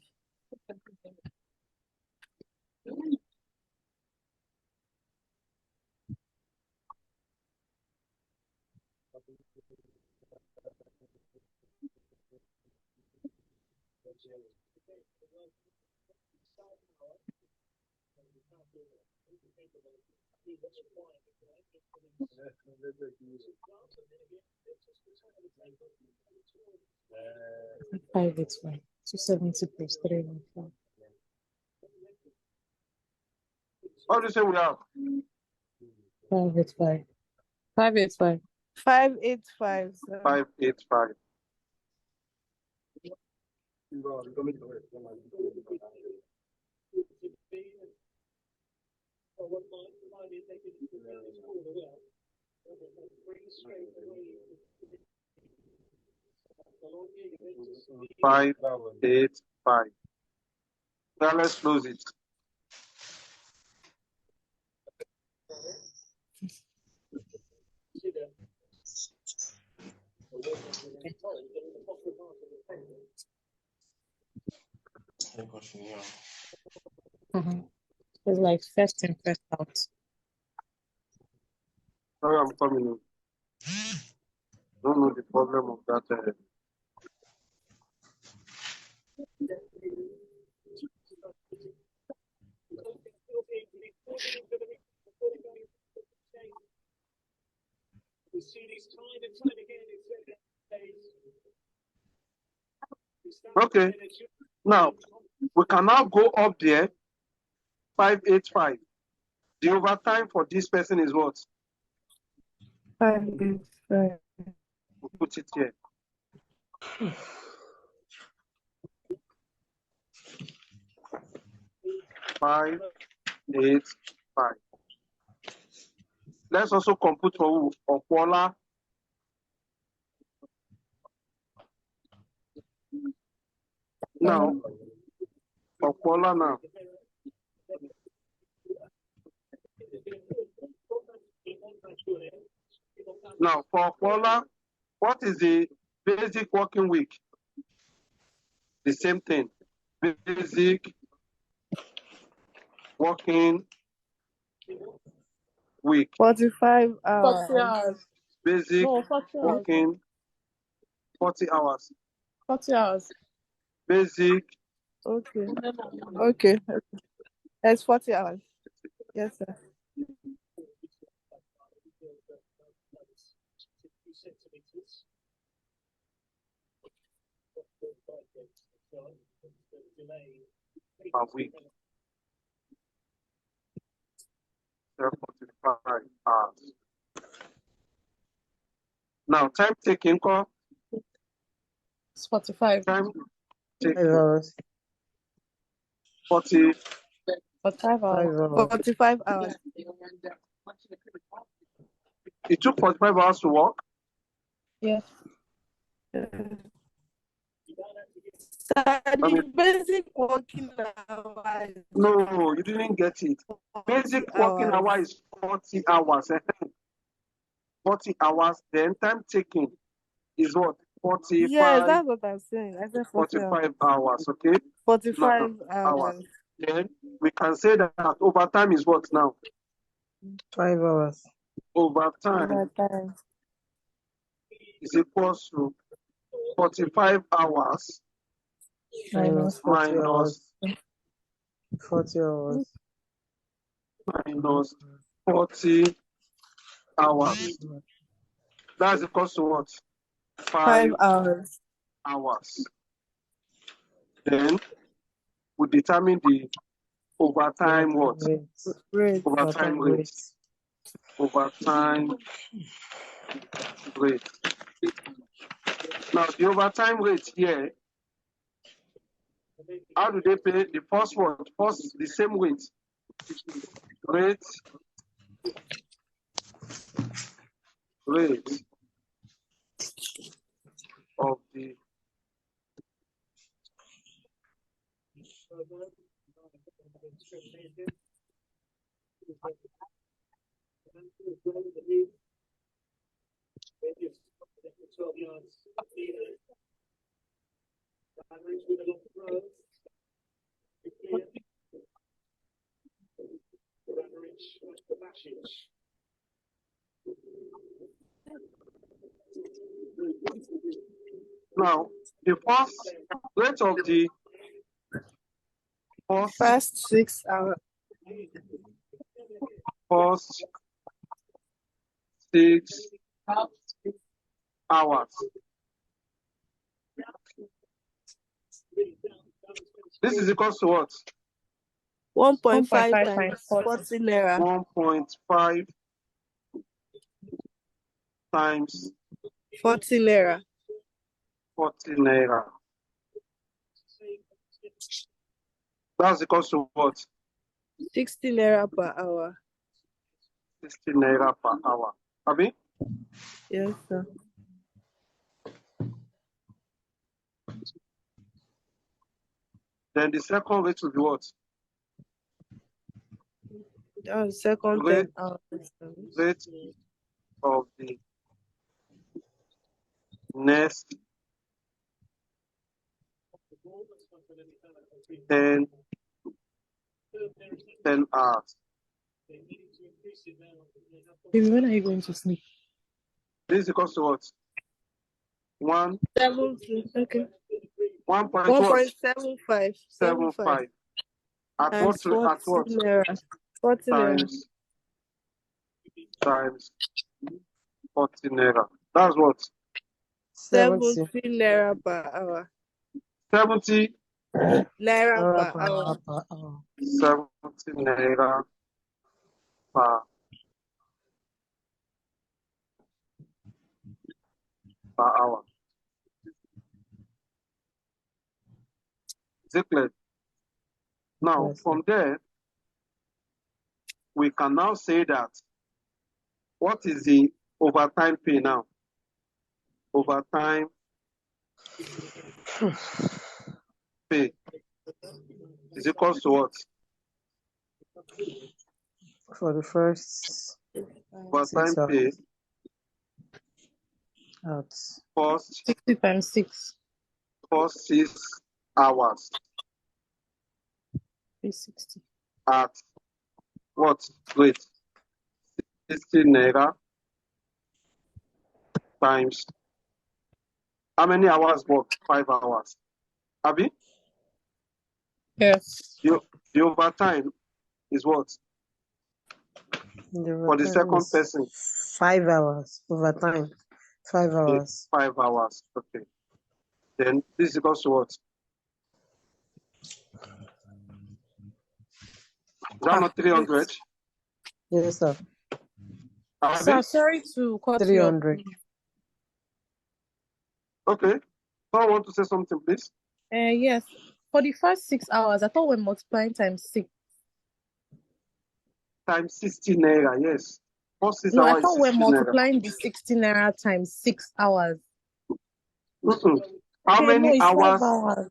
Five eight five. 270 plus 315. What do you say we have? 585. 585. 585, sir. 585. Five, 8, 5. Now let's close it. It's like first in, first out. Sorry, I'm coming in. Don't know the problem of that. Okay. Now, we can now go up there. 585. The overtime for this person is what? 585. We'll put it here. Five, 8, 5. Let's also compute for who? Okwola. Now, Okwola now. Now, for Okwola, what is the basic working week? The same thing. Basic working week. 45 40 hours. hours. Basic No, 40 hours. working 40 hours. 40 hours. Basic Okay. Okay. That's 40 hours. Yes, sir. per week. 45 hours. Now, time taking call. It's 45. Time 5 taking hours. 40. 45 5 hours. hours. 45 hours. It took 45 hours to work. Yes. The basic working hours. No, you didn't get it. Basic working hour is 40 hours. 40 hours. Then time taking is what? 45. Yes, that's what I'm saying. I said 40 hours. 45 hours. Okay. 45 hours. hours. Then we can say that overtime is what now? 5 hours. Overtime Overtime. is equals to 45 hours Minus 40 minus hours. 40 hours. minus 40 hours. That's equals to what? 5 hours. hours. Then we determine the overtime what? Great. Overtime rate. Overtime rate. Now the overtime rate here, how do they pay? The first one, first the same rate. Rate of the Now, the first rate of the First 6 hours. first 6 hours. This is equal to what? 1.5 1.5 times times 40 naira. 1.5 times 40 naira. 40 naira. That's equal to what? 60 naira per hour. 60 naira per hour. Abi? Yes, sir. Then the second rate will be what? That was second 10 Rate, hours. rate of the next 10 hours. Baby, when are you going to sleep? This is equal to what? 70. Okay. 1.75. 1.75. At what? Times 40 At what? naira. 40 naira. Times 40 naira. That's what? 70 naira per hour. 70 Naira per hour. 70 naira per hour. Is it clear? Now, Yes, from there, we can now say that what is the overtime pay now? Overtime pay is equal to what? for the first Overtime 6 pay hours. Out. first 60 times 6. 6 hours 360. at what rate? 60 naira times how many hours work? 5 hours. Abi? Yes. The overtime is what? For the second person? 5 hours overtime. 5 hours. 5 hours. Okay. Then this is equal to what? Is that not 300? Yes, sir. Sir, sorry to cut you off. 300. Okay. Someone want to say something, please? Yes. For the first 6 hours, I thought we're multiplying times 6. Times 60 naira, yes. First 6 No, I hours is thought we're 60 naira. multiplying the 60 naira times 6 hours. How Okay, no, many it's 5 hours? hours.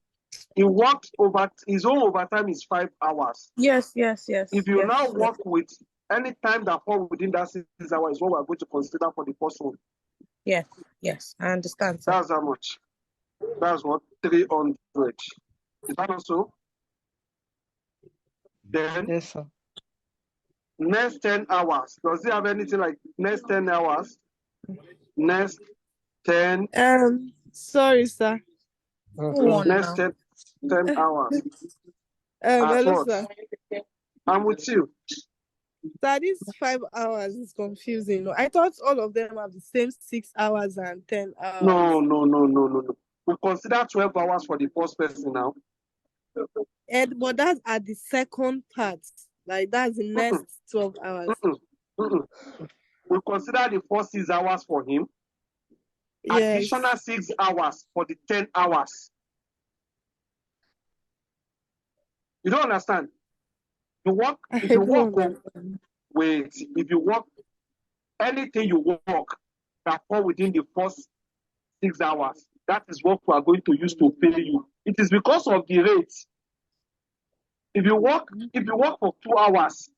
He worked over, his own overtime is 5 hours. Yes. If you yes. now work with any time that fall within that 6 hours is what we're going to consider for the first one. Yes, I understand, sir. That's how much. That's what 300. Is that also? Then Yes, sir. next 10 hours. Does it have anything like next 10 hours? Next 10. Sorry, sir. Go on Next now. 10 hours. Hello, what? sir. I'm with you. Sir, this 5 hours is confusing. I thought all of them have the same 6 hours and 10 hours. No. We consider 12 hours for the first person now. But that's at the second part. Like that's the next 12 hours. We consider the first 6 hours for him. Yes. Additional 6 hours for the 10 hours. You don't understand? You work, if you work, if you work, anything you work that fall within the first 6 hours, that is what we are going to use to pay you. It is because of the rate. If you work for 2 hours,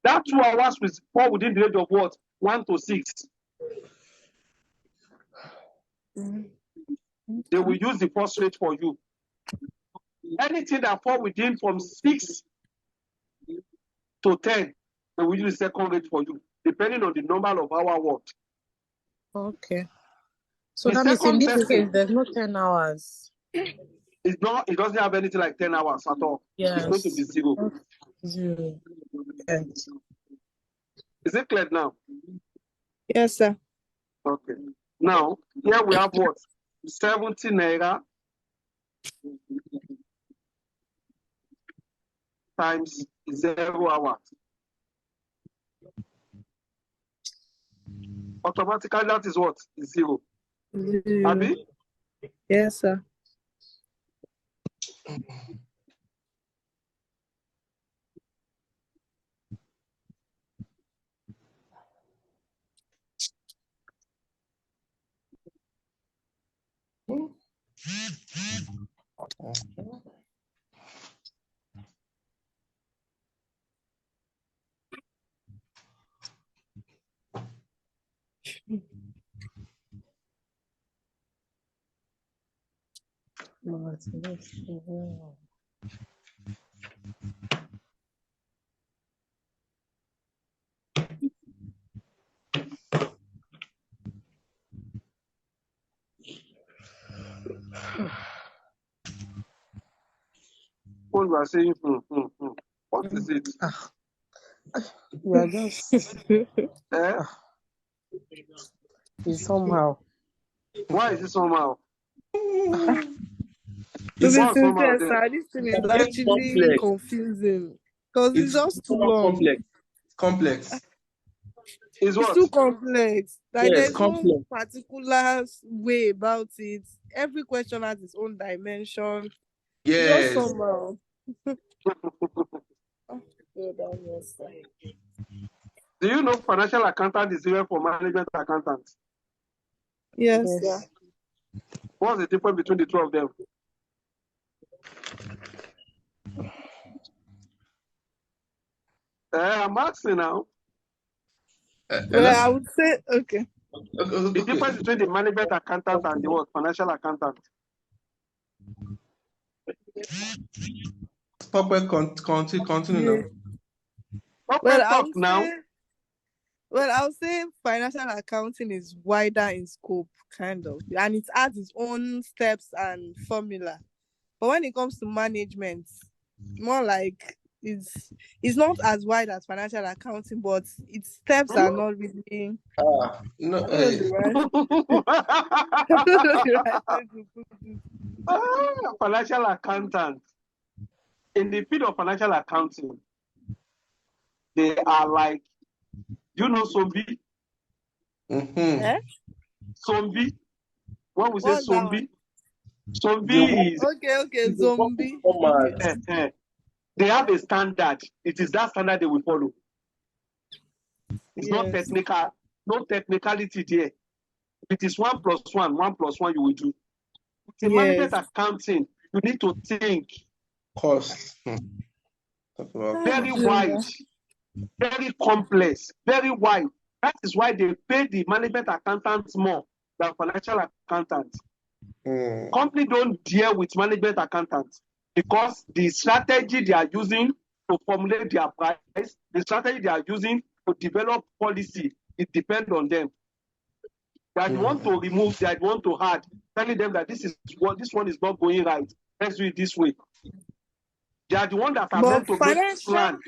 that 2 hours will fall within the range of what? 1 to 6. They will use the first rate for you. Anything that fall within from 6 to 10, they will use the second rate for you, depending on the number of hours worked. Okay. So The that means in second this person case, there's no 10 hours. is not, it doesn't have anything like 10 hours at all. It's going to be Yes. 0. Okay. 0. Yes. Is it clear now? Yes, sir. Okay. Now, here we have what? 70 naira times 0 hours. Automatically, that is what? 0. 0. Abi? Yes, sir. When you are saying, what is it? We are just Eh? it's somehow. Why is it somehow? To It's be not somehow sincere, there. sir, this thing is It's actually complex. confusing because it's It's just too super long. complex. Complex. Is It's what? too complex. Like Yes, there's no complex. particular way about it. Every question has its own dimension. Just Yes. somehow. Yes, sir. Do you know financial accountant is different from management accountant? Yes, sir. Yes. What's the difference between the two of them? I'm asking now. Well, I would say okay. The difference between the management accountant and the what? Financial accountant. Stop it, continue now. Well, Okay, talk now. I would say financial accounting is wider in scope, kind of, and it has its own steps and formula. But when it comes to management, more like it's not as wide as financial accounting, but its steps are not really. No, I don't know the right. I don't know the right way to put it. Financial accountant. In the field of financial accounting, they are like, you know, zombie. Eh? Zombie. When we say What's that one? zombie, zombie is Okay, zombie. Okay. They have a standard. It is that standard they will follow. It's not Yes. technical, no technicality there. It is 1 + 1, 1 + 1 you will do. With Yes. management accounting, you need to think cost. very wide, very complex, very wide. That is why they pay the management accountants more than financial accountants. Company don't deal with management accountants because the strategy they are using to formulate their price, the strategy they are using to develop policy, it depends on them. That you want to remove, that you want to add, telling them that this one is not going right. Let's do it this way. They are the one that are meant to make plan.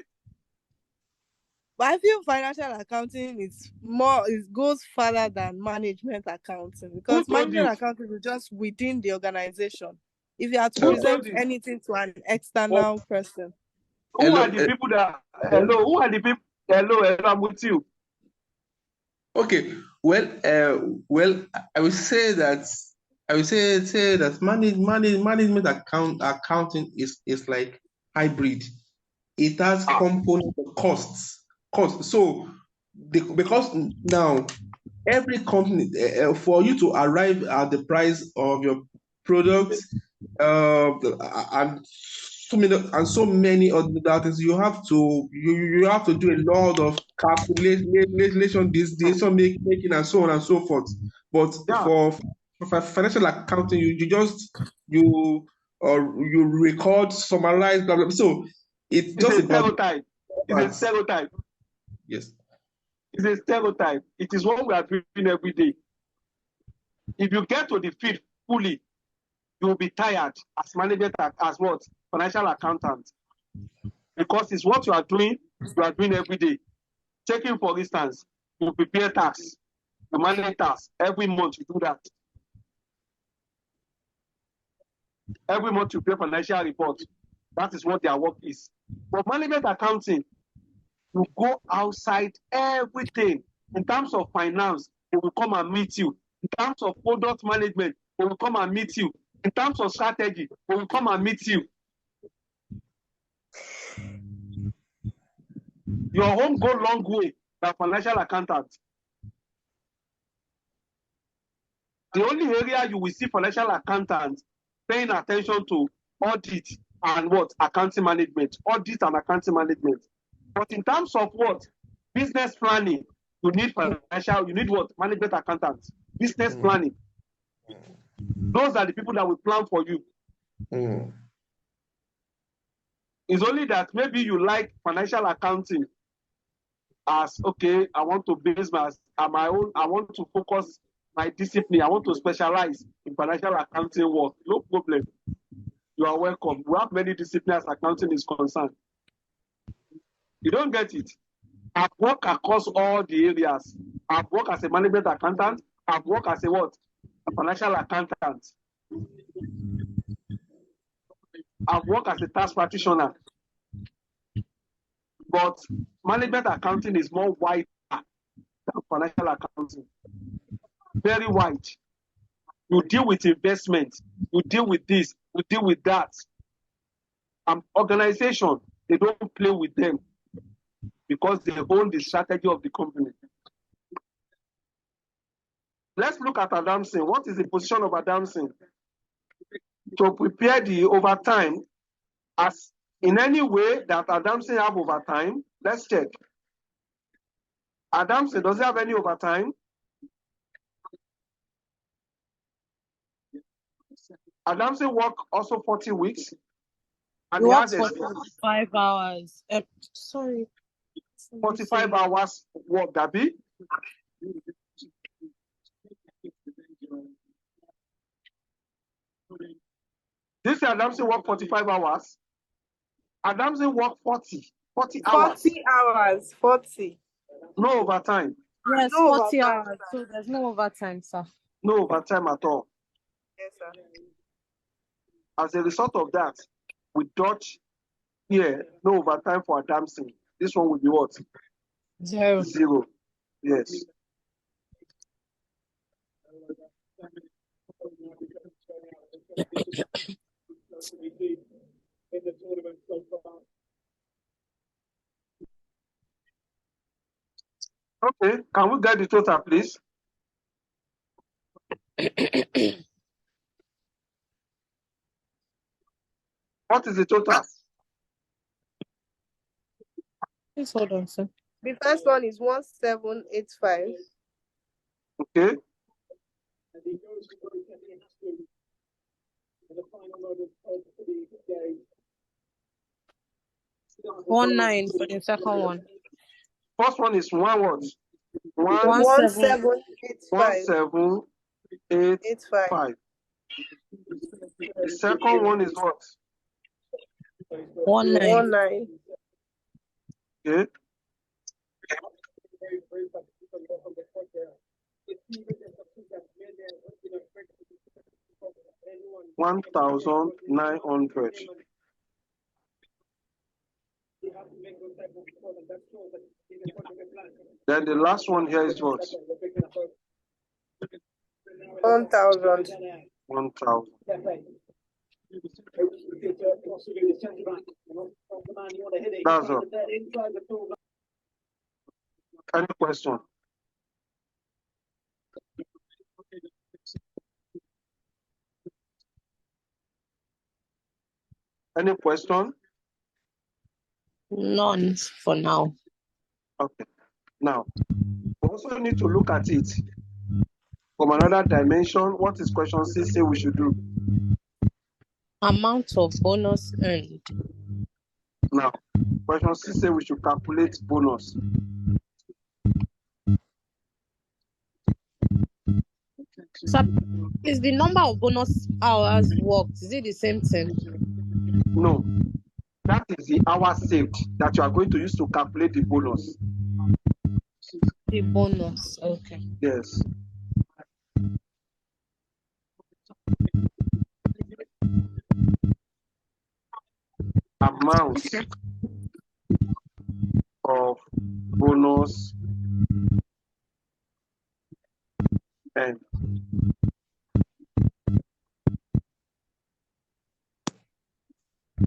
But I feel financial accounting is more, it goes further than management accounting, because management accounting is just within the organization. If you have to present anything to an external person. Who are the people that, who are the people, hello, I'm with you. Okay, well, I would say that management accounting is like hybrid. It has component of costs. So because now every company, for you to arrive at the price of your product, and so many other things, you have to do a lot of calculation, decision making, and so on and so forth. But for financial accounting, you record, summarize, blah, blah, blah. So it's just a stereotype. It's a stereotype. Yes. It's a stereotype. It is what we are doing every day. If you get to the field fully, you will be tired as management, as what? Financial accountant. Because it's what you are doing every day. Taking, for instance, you prepare tax, you manage tax. Every month you do that. Every month you prepare financial report. That is what their work is. But management accounting, you go outside everything. In terms of finance, they will come and meet you. In terms of product management, they will come and meet you. In terms of strategy, they will come and meet you. Your home go long way than financial accountant. The only area you will see financial accountant paying attention to audit and what? Accounting management. Audit and accounting management. But in terms of what? Business planning, you need financial, you need what? Management accountant. Business planning. Those are the people that will plan for you. It's only that maybe you like financial accounting as, okay, I want to base my own, I want to focus my discipline, I want to specialize in financial accounting work. No problem. You are welcome. We have many disciplines as accounting is concerned. You don't get it. I've worked across all the areas. I've worked as a management accountant. I've worked as a what? A financial accountant. I've worked as a tax practitioner. But management accounting is more wide than financial accounting. Very wide. You deal with investment. You deal with this. You deal with that. Organization, they don't play with them because they own the strategy of the company. Let's look at Adamson. What is the position of Adamson? To prepare the overtime, as in any way that Adamson have overtime, let's check. Adamson, does he have any overtime? Adamson work also 40 weeks. And You he work has for 45 hours. Sorry. 45 hours work, Gabi. This Adamson work 45 hours. Adamson work 40 hours. 40 hours. 40. No overtime. Yes, No 40 overtime, hours. So there's no overtime, sir. No overtime at all. Yes, sir. As a result of that, we dodge here, no overtime for Adamson. This one will be what? 0. 0. Yes. Okay, can we get the total, please? What is the total? Please hold on, sir. The first one is 1785. Okay. 19 for the second one. First one is one what? 1785. The second one is what? 19. Okay. $1,900. Then the last one here is what? 1,000. 1,000. That's all. Any question? Any question? None for now. Okay. Now, we also need to look at it from another dimension. What is question 6 say we should do? Amount of bonus earned. Now, question 6 say we should calculate bonus. So is the number of bonus hours worked, is it the same thing? No, that is the hours saved that you are going to use to calculate the bonus. The bonus, okay. Yes. Amount of bonus and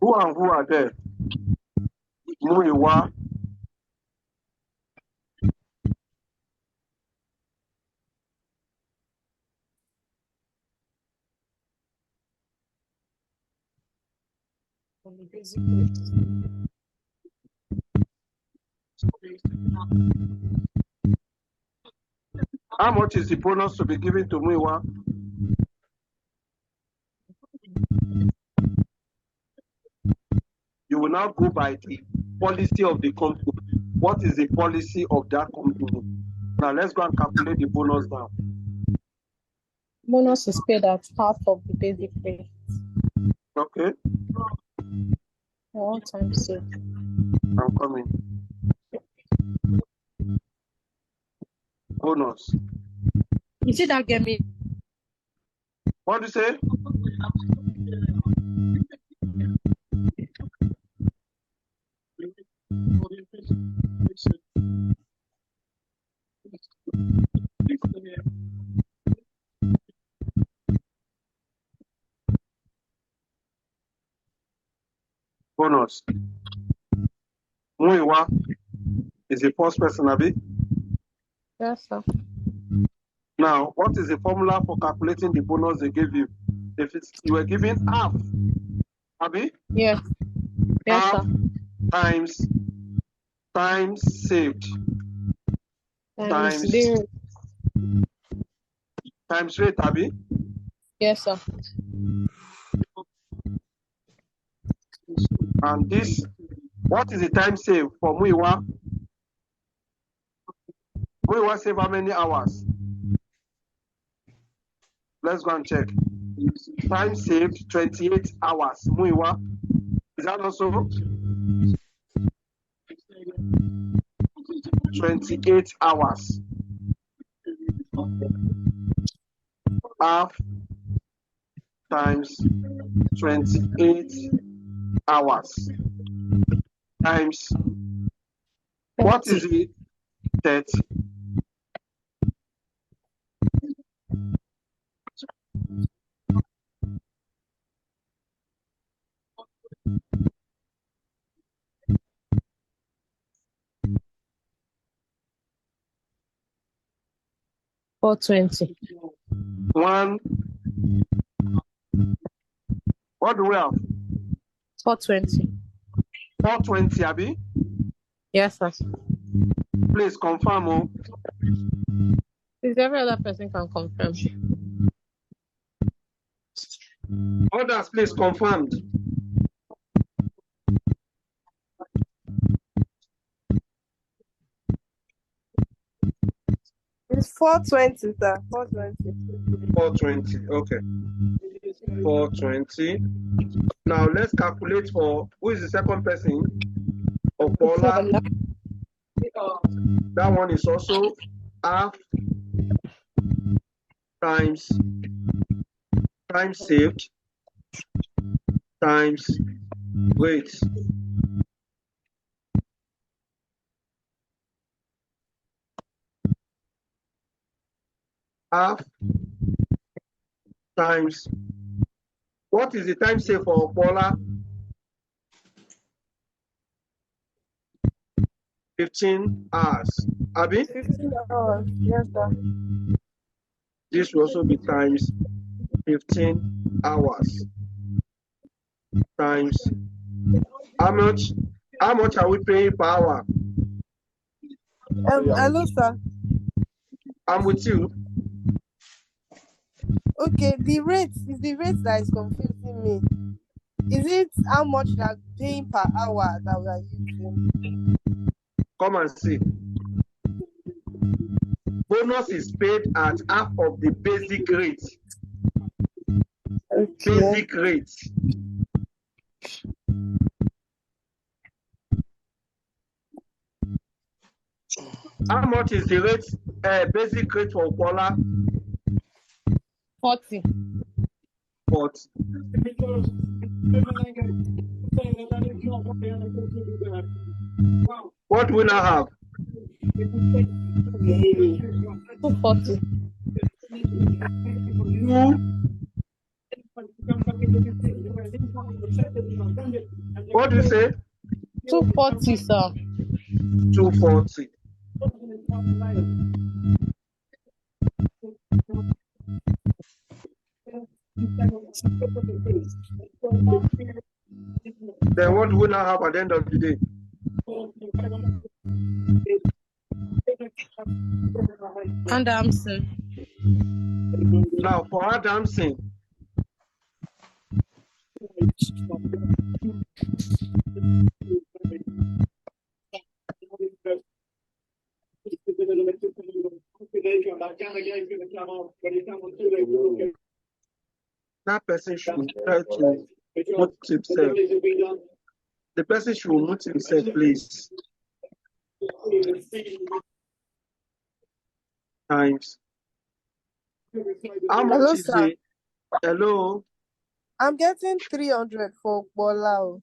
who are there? Muiwa, how much is the bonus to be given to Muiwa? You will now go by the policy of the company. What is the policy of that company? Now let's go and calculate the bonus now. Bonus is paid at half of the basic pay. Okay, One time saved. I'm coming. Bonus. You see that get me? What do you say? Bonus. Muiwa is the first person, Abi. Yes, sir. Now, what is the formula for calculating the bonus they gave you? If you were given half, Abi, Yes. Yes, half sir. times saved Times times the times rate, Abi. yes, sir. And this, what is the time saved for Muiwa? Muiwa save how many hours? Let's go and check. Time saved 28 hours. Muiwa, is that also 28 hours? Half times 28 hours times what is it? 30. $420. One. What do we have? 420. 420, Abi. Yes, sir. Please confirm. Oh. Is every other person can confirm? Others, please confirmed. It's 420, sir. 420. 420. Okay. 420. Now let's calculate for who is the second person? Opola. That one is also half times time saved times rate. Half times, what is the time saved for Opola? 15 hours. Abi? 15 hours. Yes, sir. This will also be times 15 hours. Times how much? How much are we paying per hour? Hello, sir. I'm with you. Okay, the rate is the rate that is confusing me. Is it how much they are paying per hour that we are using? Come and see. bonus is paid at half of the basic rate. Okay. Basic rate. How much is the rate? Basic rate for Kuala? 40. 40. What do we now have? 240. What do you say? 240, sir. 240. Then what do we now have at the end of the day? Adamson. Now for Adamson, that person should try to mute himself. The person should mute himself, please. Times. How much Hello, is sir. it? Hello? I'm getting 300 for Bola.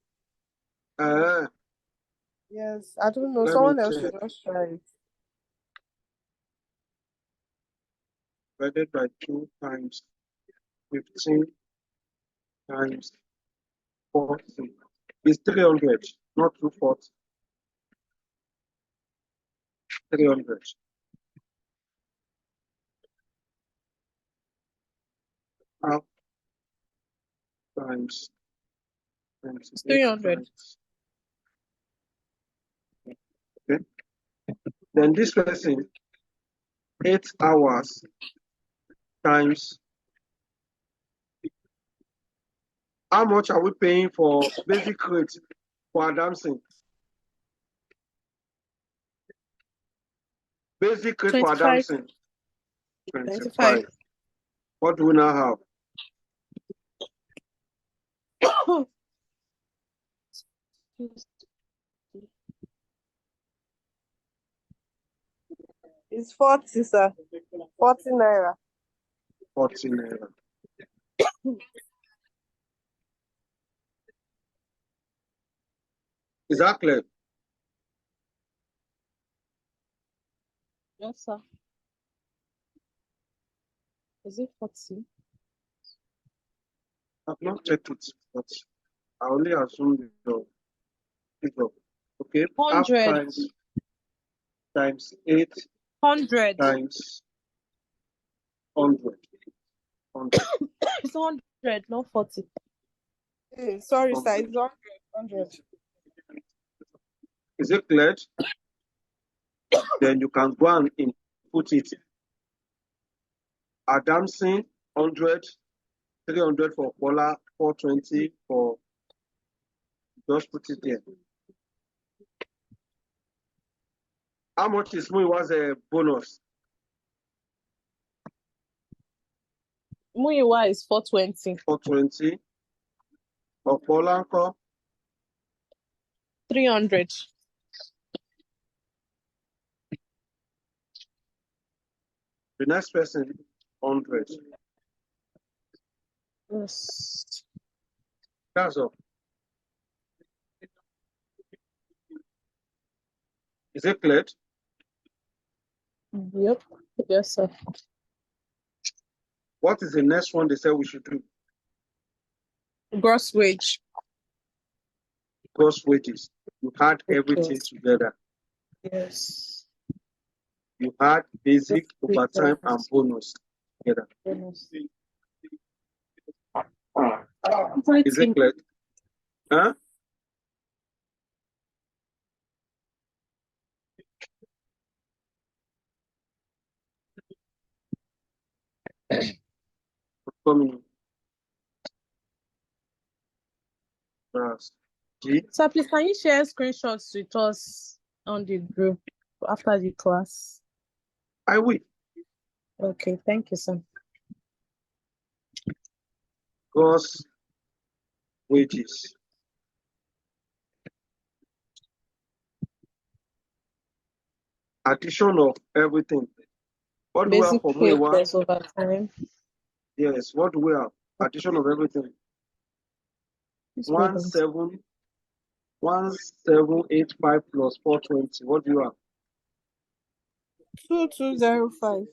Yes, I don't know. Let Someone me else check. should just try it. Divided by 2 times 15 times 40. It's 300, not 240. 300. Half times 300. times. Okay. Then this person, 8 hours times. How much are we paying for basic rate for Adamson? Basic rate for 25. Adamson? 25. 25. What do we now have? It's 40, sir. 40 naira. 40 naira. Is that clear? Yes, sir. Is it 40? I've not checked it, but I only assume the figure. Okay, half 100. times 8 100. times 100. 100. It's 100, not 40. Hey, sorry, sir. It's 100. Is it clear? Then you can go and input it. Adamson 100, 300 for Bola, 420 for. Just put it there. How much is Muyiwa's a bonus? Muyiwa is 420. 420. For Polanco, 300. the next person 100. Yes. That's all. Is it clear? Yep. Yes, sir. What is the next one they said we should do? Gross wage. Gross wages. You had everything Yes. together. Yes. You had basic, overtime, and bonus together. Bonus. Is it clear? Huh? Coming. G. So please, can you share screenshots with us on the group after the class? I will. Okay, thank you, sir. Gross wages. Addition of everything. What do we have Basic for pay Muewa? plus overtime. Yes, what do we have? Addition of everything. This one don't- 1785 plus 420. What do you have? 2205.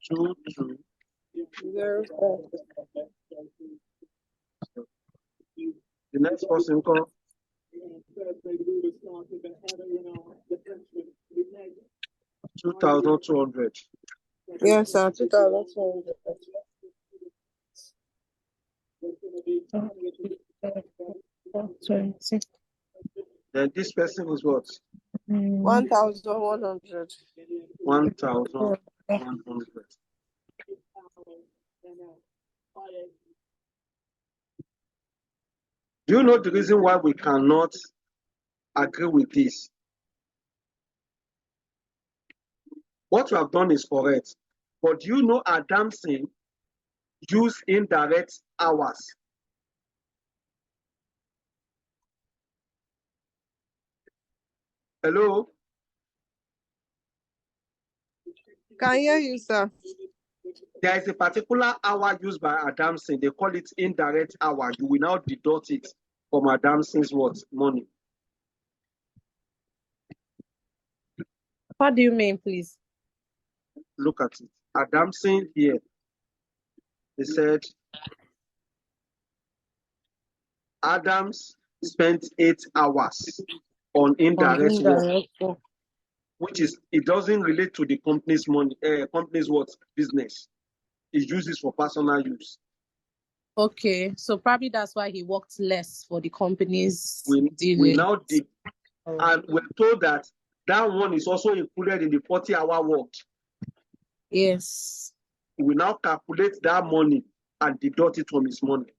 2205. 05. The next person call 2,200. Yes, sir. 2200. Then this person is what? 1100. 1,100. Do you know the reason why we cannot agree with this? What you have done is correct. But do you know Adamson used indirect hours? Hello? Can hear you, sir. There is a particular hour used by Adamson. They call it indirect hour. You will now deduct it from Adamson's what? Money. What do you mean, please? Look at it. Adamson here. They said Adams spent 8 hours on On indirect work, indirect work. which is it doesn't relate to the company's money, company's what business. It uses for personal use. Okay, so probably that's why he worked less for the companies We dealing. now did, and we're told that that one is also included in the 40-hour work. Yes. We now calculate that money and deduct it from his money.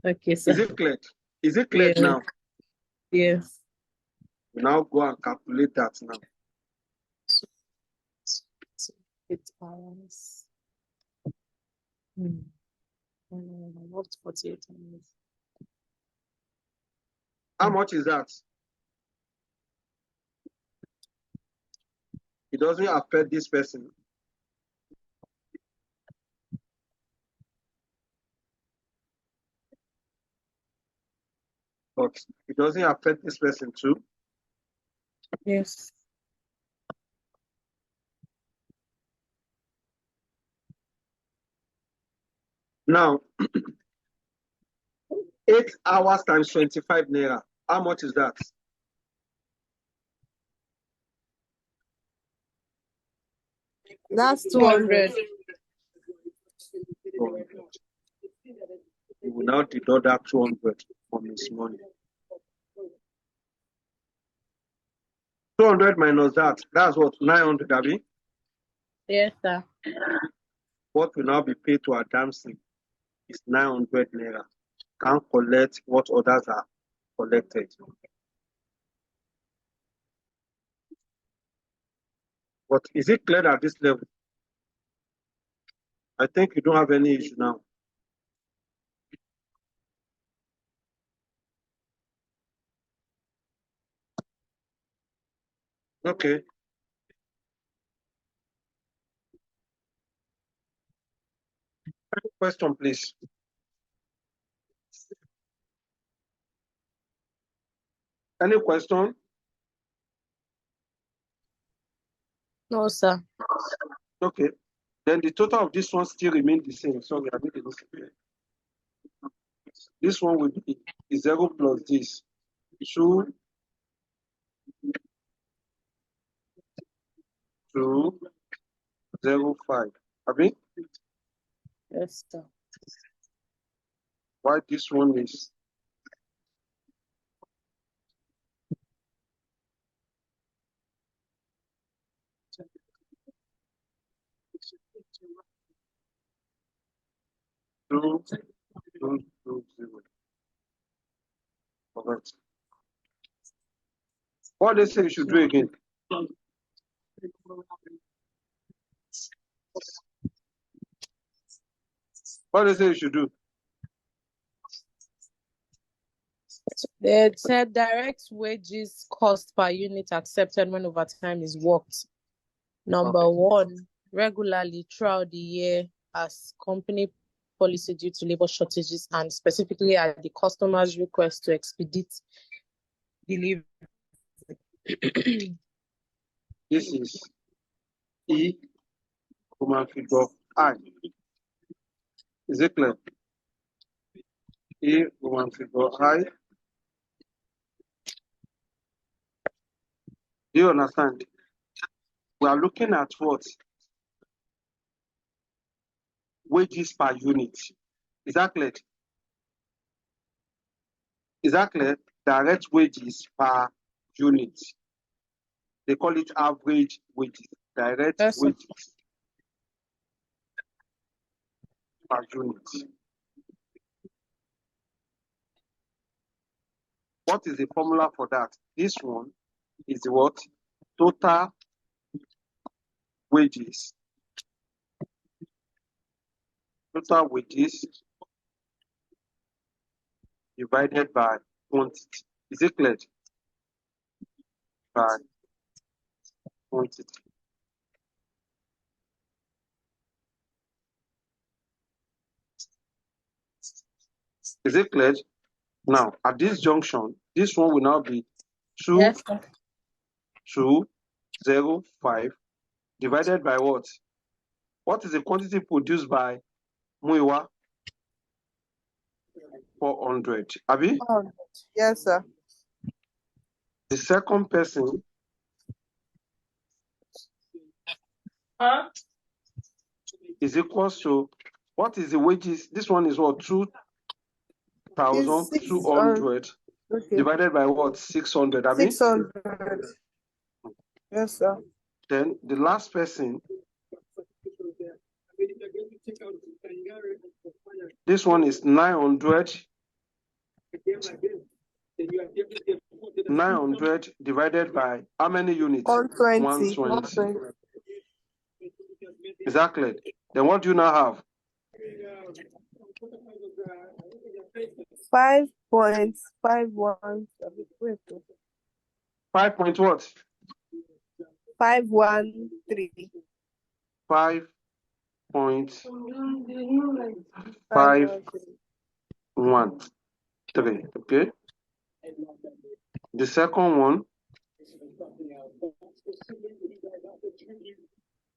Okay, sir. Is it clear? Is it clear Yeah. now? Yes. We now go and calculate that now. 8 hours. Worked 48 hours. How much is that? It doesn't affect this person. But it doesn't affect this person too. Yes. Now, 8 hours times 25 naira. How much is that? That's 200. 200. We will now deduct that 200 from his money. 200 minus that, that's what, 900, Abby? Yes, sir. What will now be paid to Adamson is 900 naira. Can't collect what others are collected. But is it clear at this level? I think you don't have any issue now. Okay. Question, please. Any question? No, sir. Okay. Then the total of this one still remains the same. Sorry, I need to look at it. This one will be 0 plus this. 2, 2, 0, 5. Abi? Yes, sir. Why this one is 2, 2, 2, 0. Correct. What they say you should do again? What do you say you should do? They said direct wages cost per unit accepted when overtime is worked. Number one, regularly throughout the year as company policy due to labor shortages and specifically at the customer's request to expedite delivery. This is E, Roman figure I. Is it clear? E, Roman figure I. Do you understand? We are looking at what? Wages per unit. Is that clear? Is that clear? Direct wages per unit. They call it average wages. Direct Yes, sir. wages per unit. What is the formula for that? This one is what? Total wages. Total wages divided by quantity. Is it clear? By quantity. Is it clear? Now, at this junction, this one will now be Yes, sir. 2,205 divided by what? What is the quantity produced by Muiwa? 400. Abi? Yes, sir. The second person is equals to, what is the wages? This one is what? 2,200 Okay. divided by what? 600. Abi? 600. Yes, sir. Then the last person, this one is 900. 900 divided by how many units? 120. 120. Exactly. Then what do you now have? 5.51. 5 point what? 513. 5.513. Okay. The second one,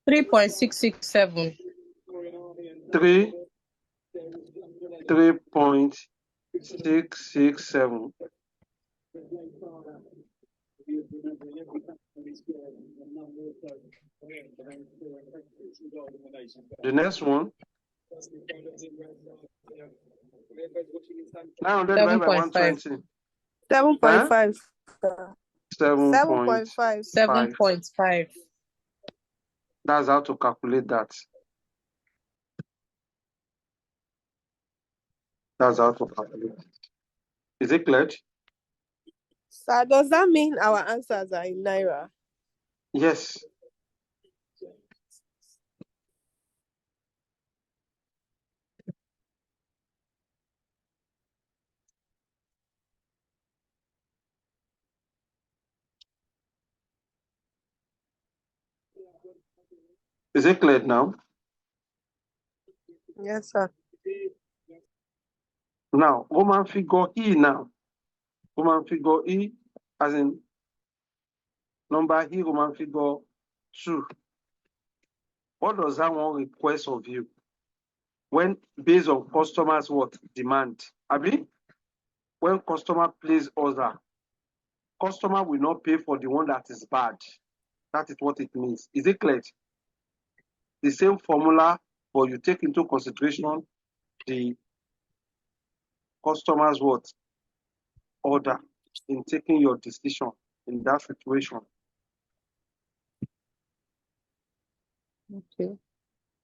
3.667. 3.667. The next one, 900 divided by 120. 7.5. 7.5. 7.5. That's how to calculate that. That's how to calculate it. Is it clear? So does that mean our answers are in Naira? Yes. Is it clear now? Yes, sir. Now, Roman figure E now. Roman figure E, as in number E, Roman figure 2. What does that one request of you? When based on customers' what? Demand. Abi? When customer place order, customer will not pay for the one that is bad. That is what it means. Is it clear? The same formula, but you take into consideration the customer's what? Order in taking your decision in that situation. Okay.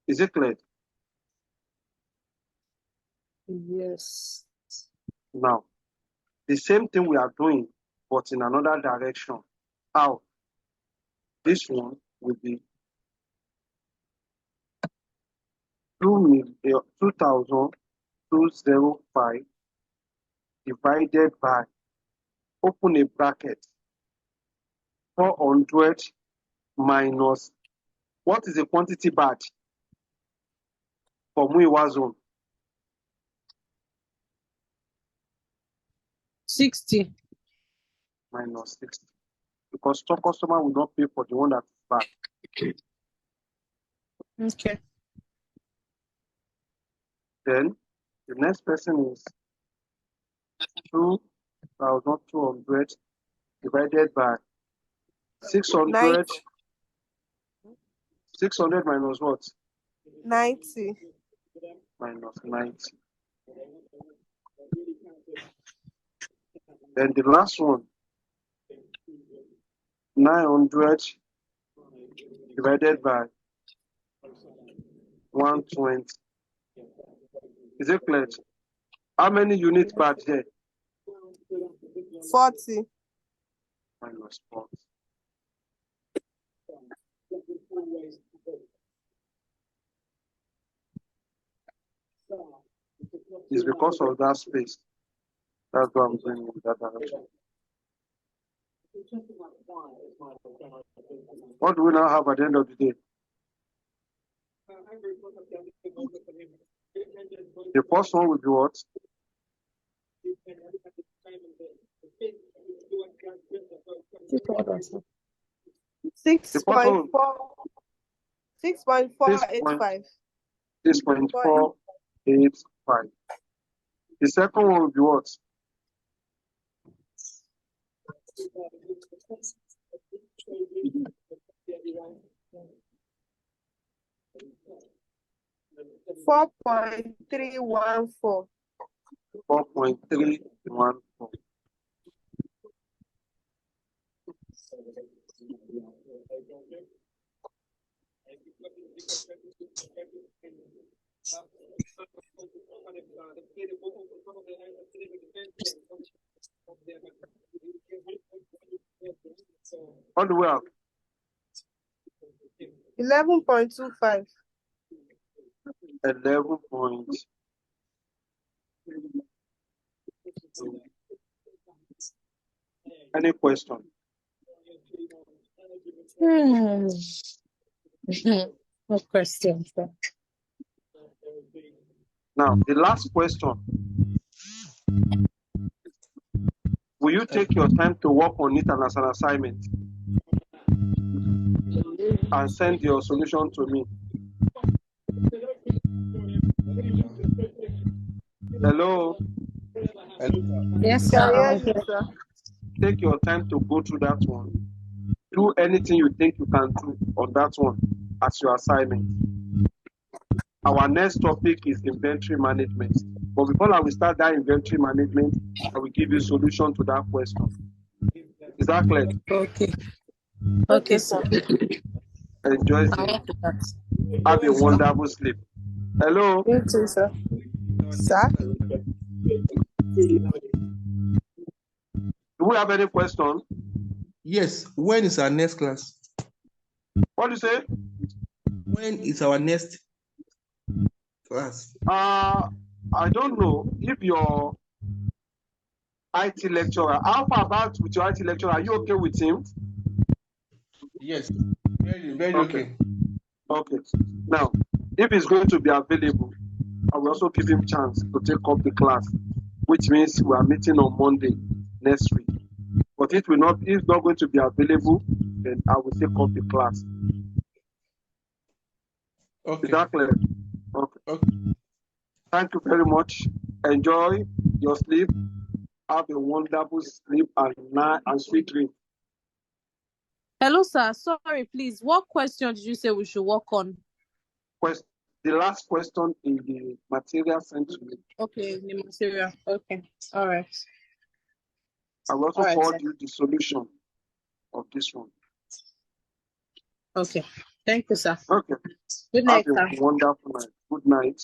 Is it clear? Yes. Now, the same thing we are doing, but in another direction. How? This one, will be 2,205 divided by, open a bracket, 400 minus, what is the quantity bad for Muiwa zone? 60. Minus 60. Because stock customer will not pay for the one that is bad. Okay. Then the next person is 2,200 divided by 600. 90. 600 minus what? 90. Minus 90. Then the last one, 900 divided by 120. Is it clear? How many units bad there? 40. Minus 40. It's because of that space. That's why I'm going in that direction. What do we now have at the end of the day? The first one will be what? The first one, 6.485. 6.485. The second one will be what? $4.314. 4.314. What do we have? 11.25. 11. Any question? No questions. Now, the last question. Will you take your time to work on it as an assignment and send your solution to me? Hello? Yes, Can sir. hear you, sir. Take your time to go through that one. Do anything you think you can do on that one as your assignment. Our next topic is inventory management. But before I will start that inventory management, I will give you a solution to that question. Is that clear? Okay. Okay, sir. Enjoy I'll it. work with that. Have a wonderful sleep. Hello? You too, sir. Sir? Do we have any question? Yes. When is our next class? What do you say? When is our next class? I don't know if your IT lecturer, how far about with your IT lecturer? Are you okay with him? Yes. Very okay. Okay. Now, if he's going to be available, I will also give him chance to take up the class, which means we are meeting on Monday next week. But if he's not going to be available, then I will take up the class. Okay. Is that clear? Okay. Thank you very much. Enjoy your sleep. Have a wonderful sleep and sweet dream. Hello, sir. Sorry, please. What question did you say we should work on? The last question in the material sent to me. Okay, the material. Okay. All right. I will also All right, forward sir. you the solution of this one. Okay. Thank you, sir. Okay. Good night, Have a sir. wonderful night. Good night.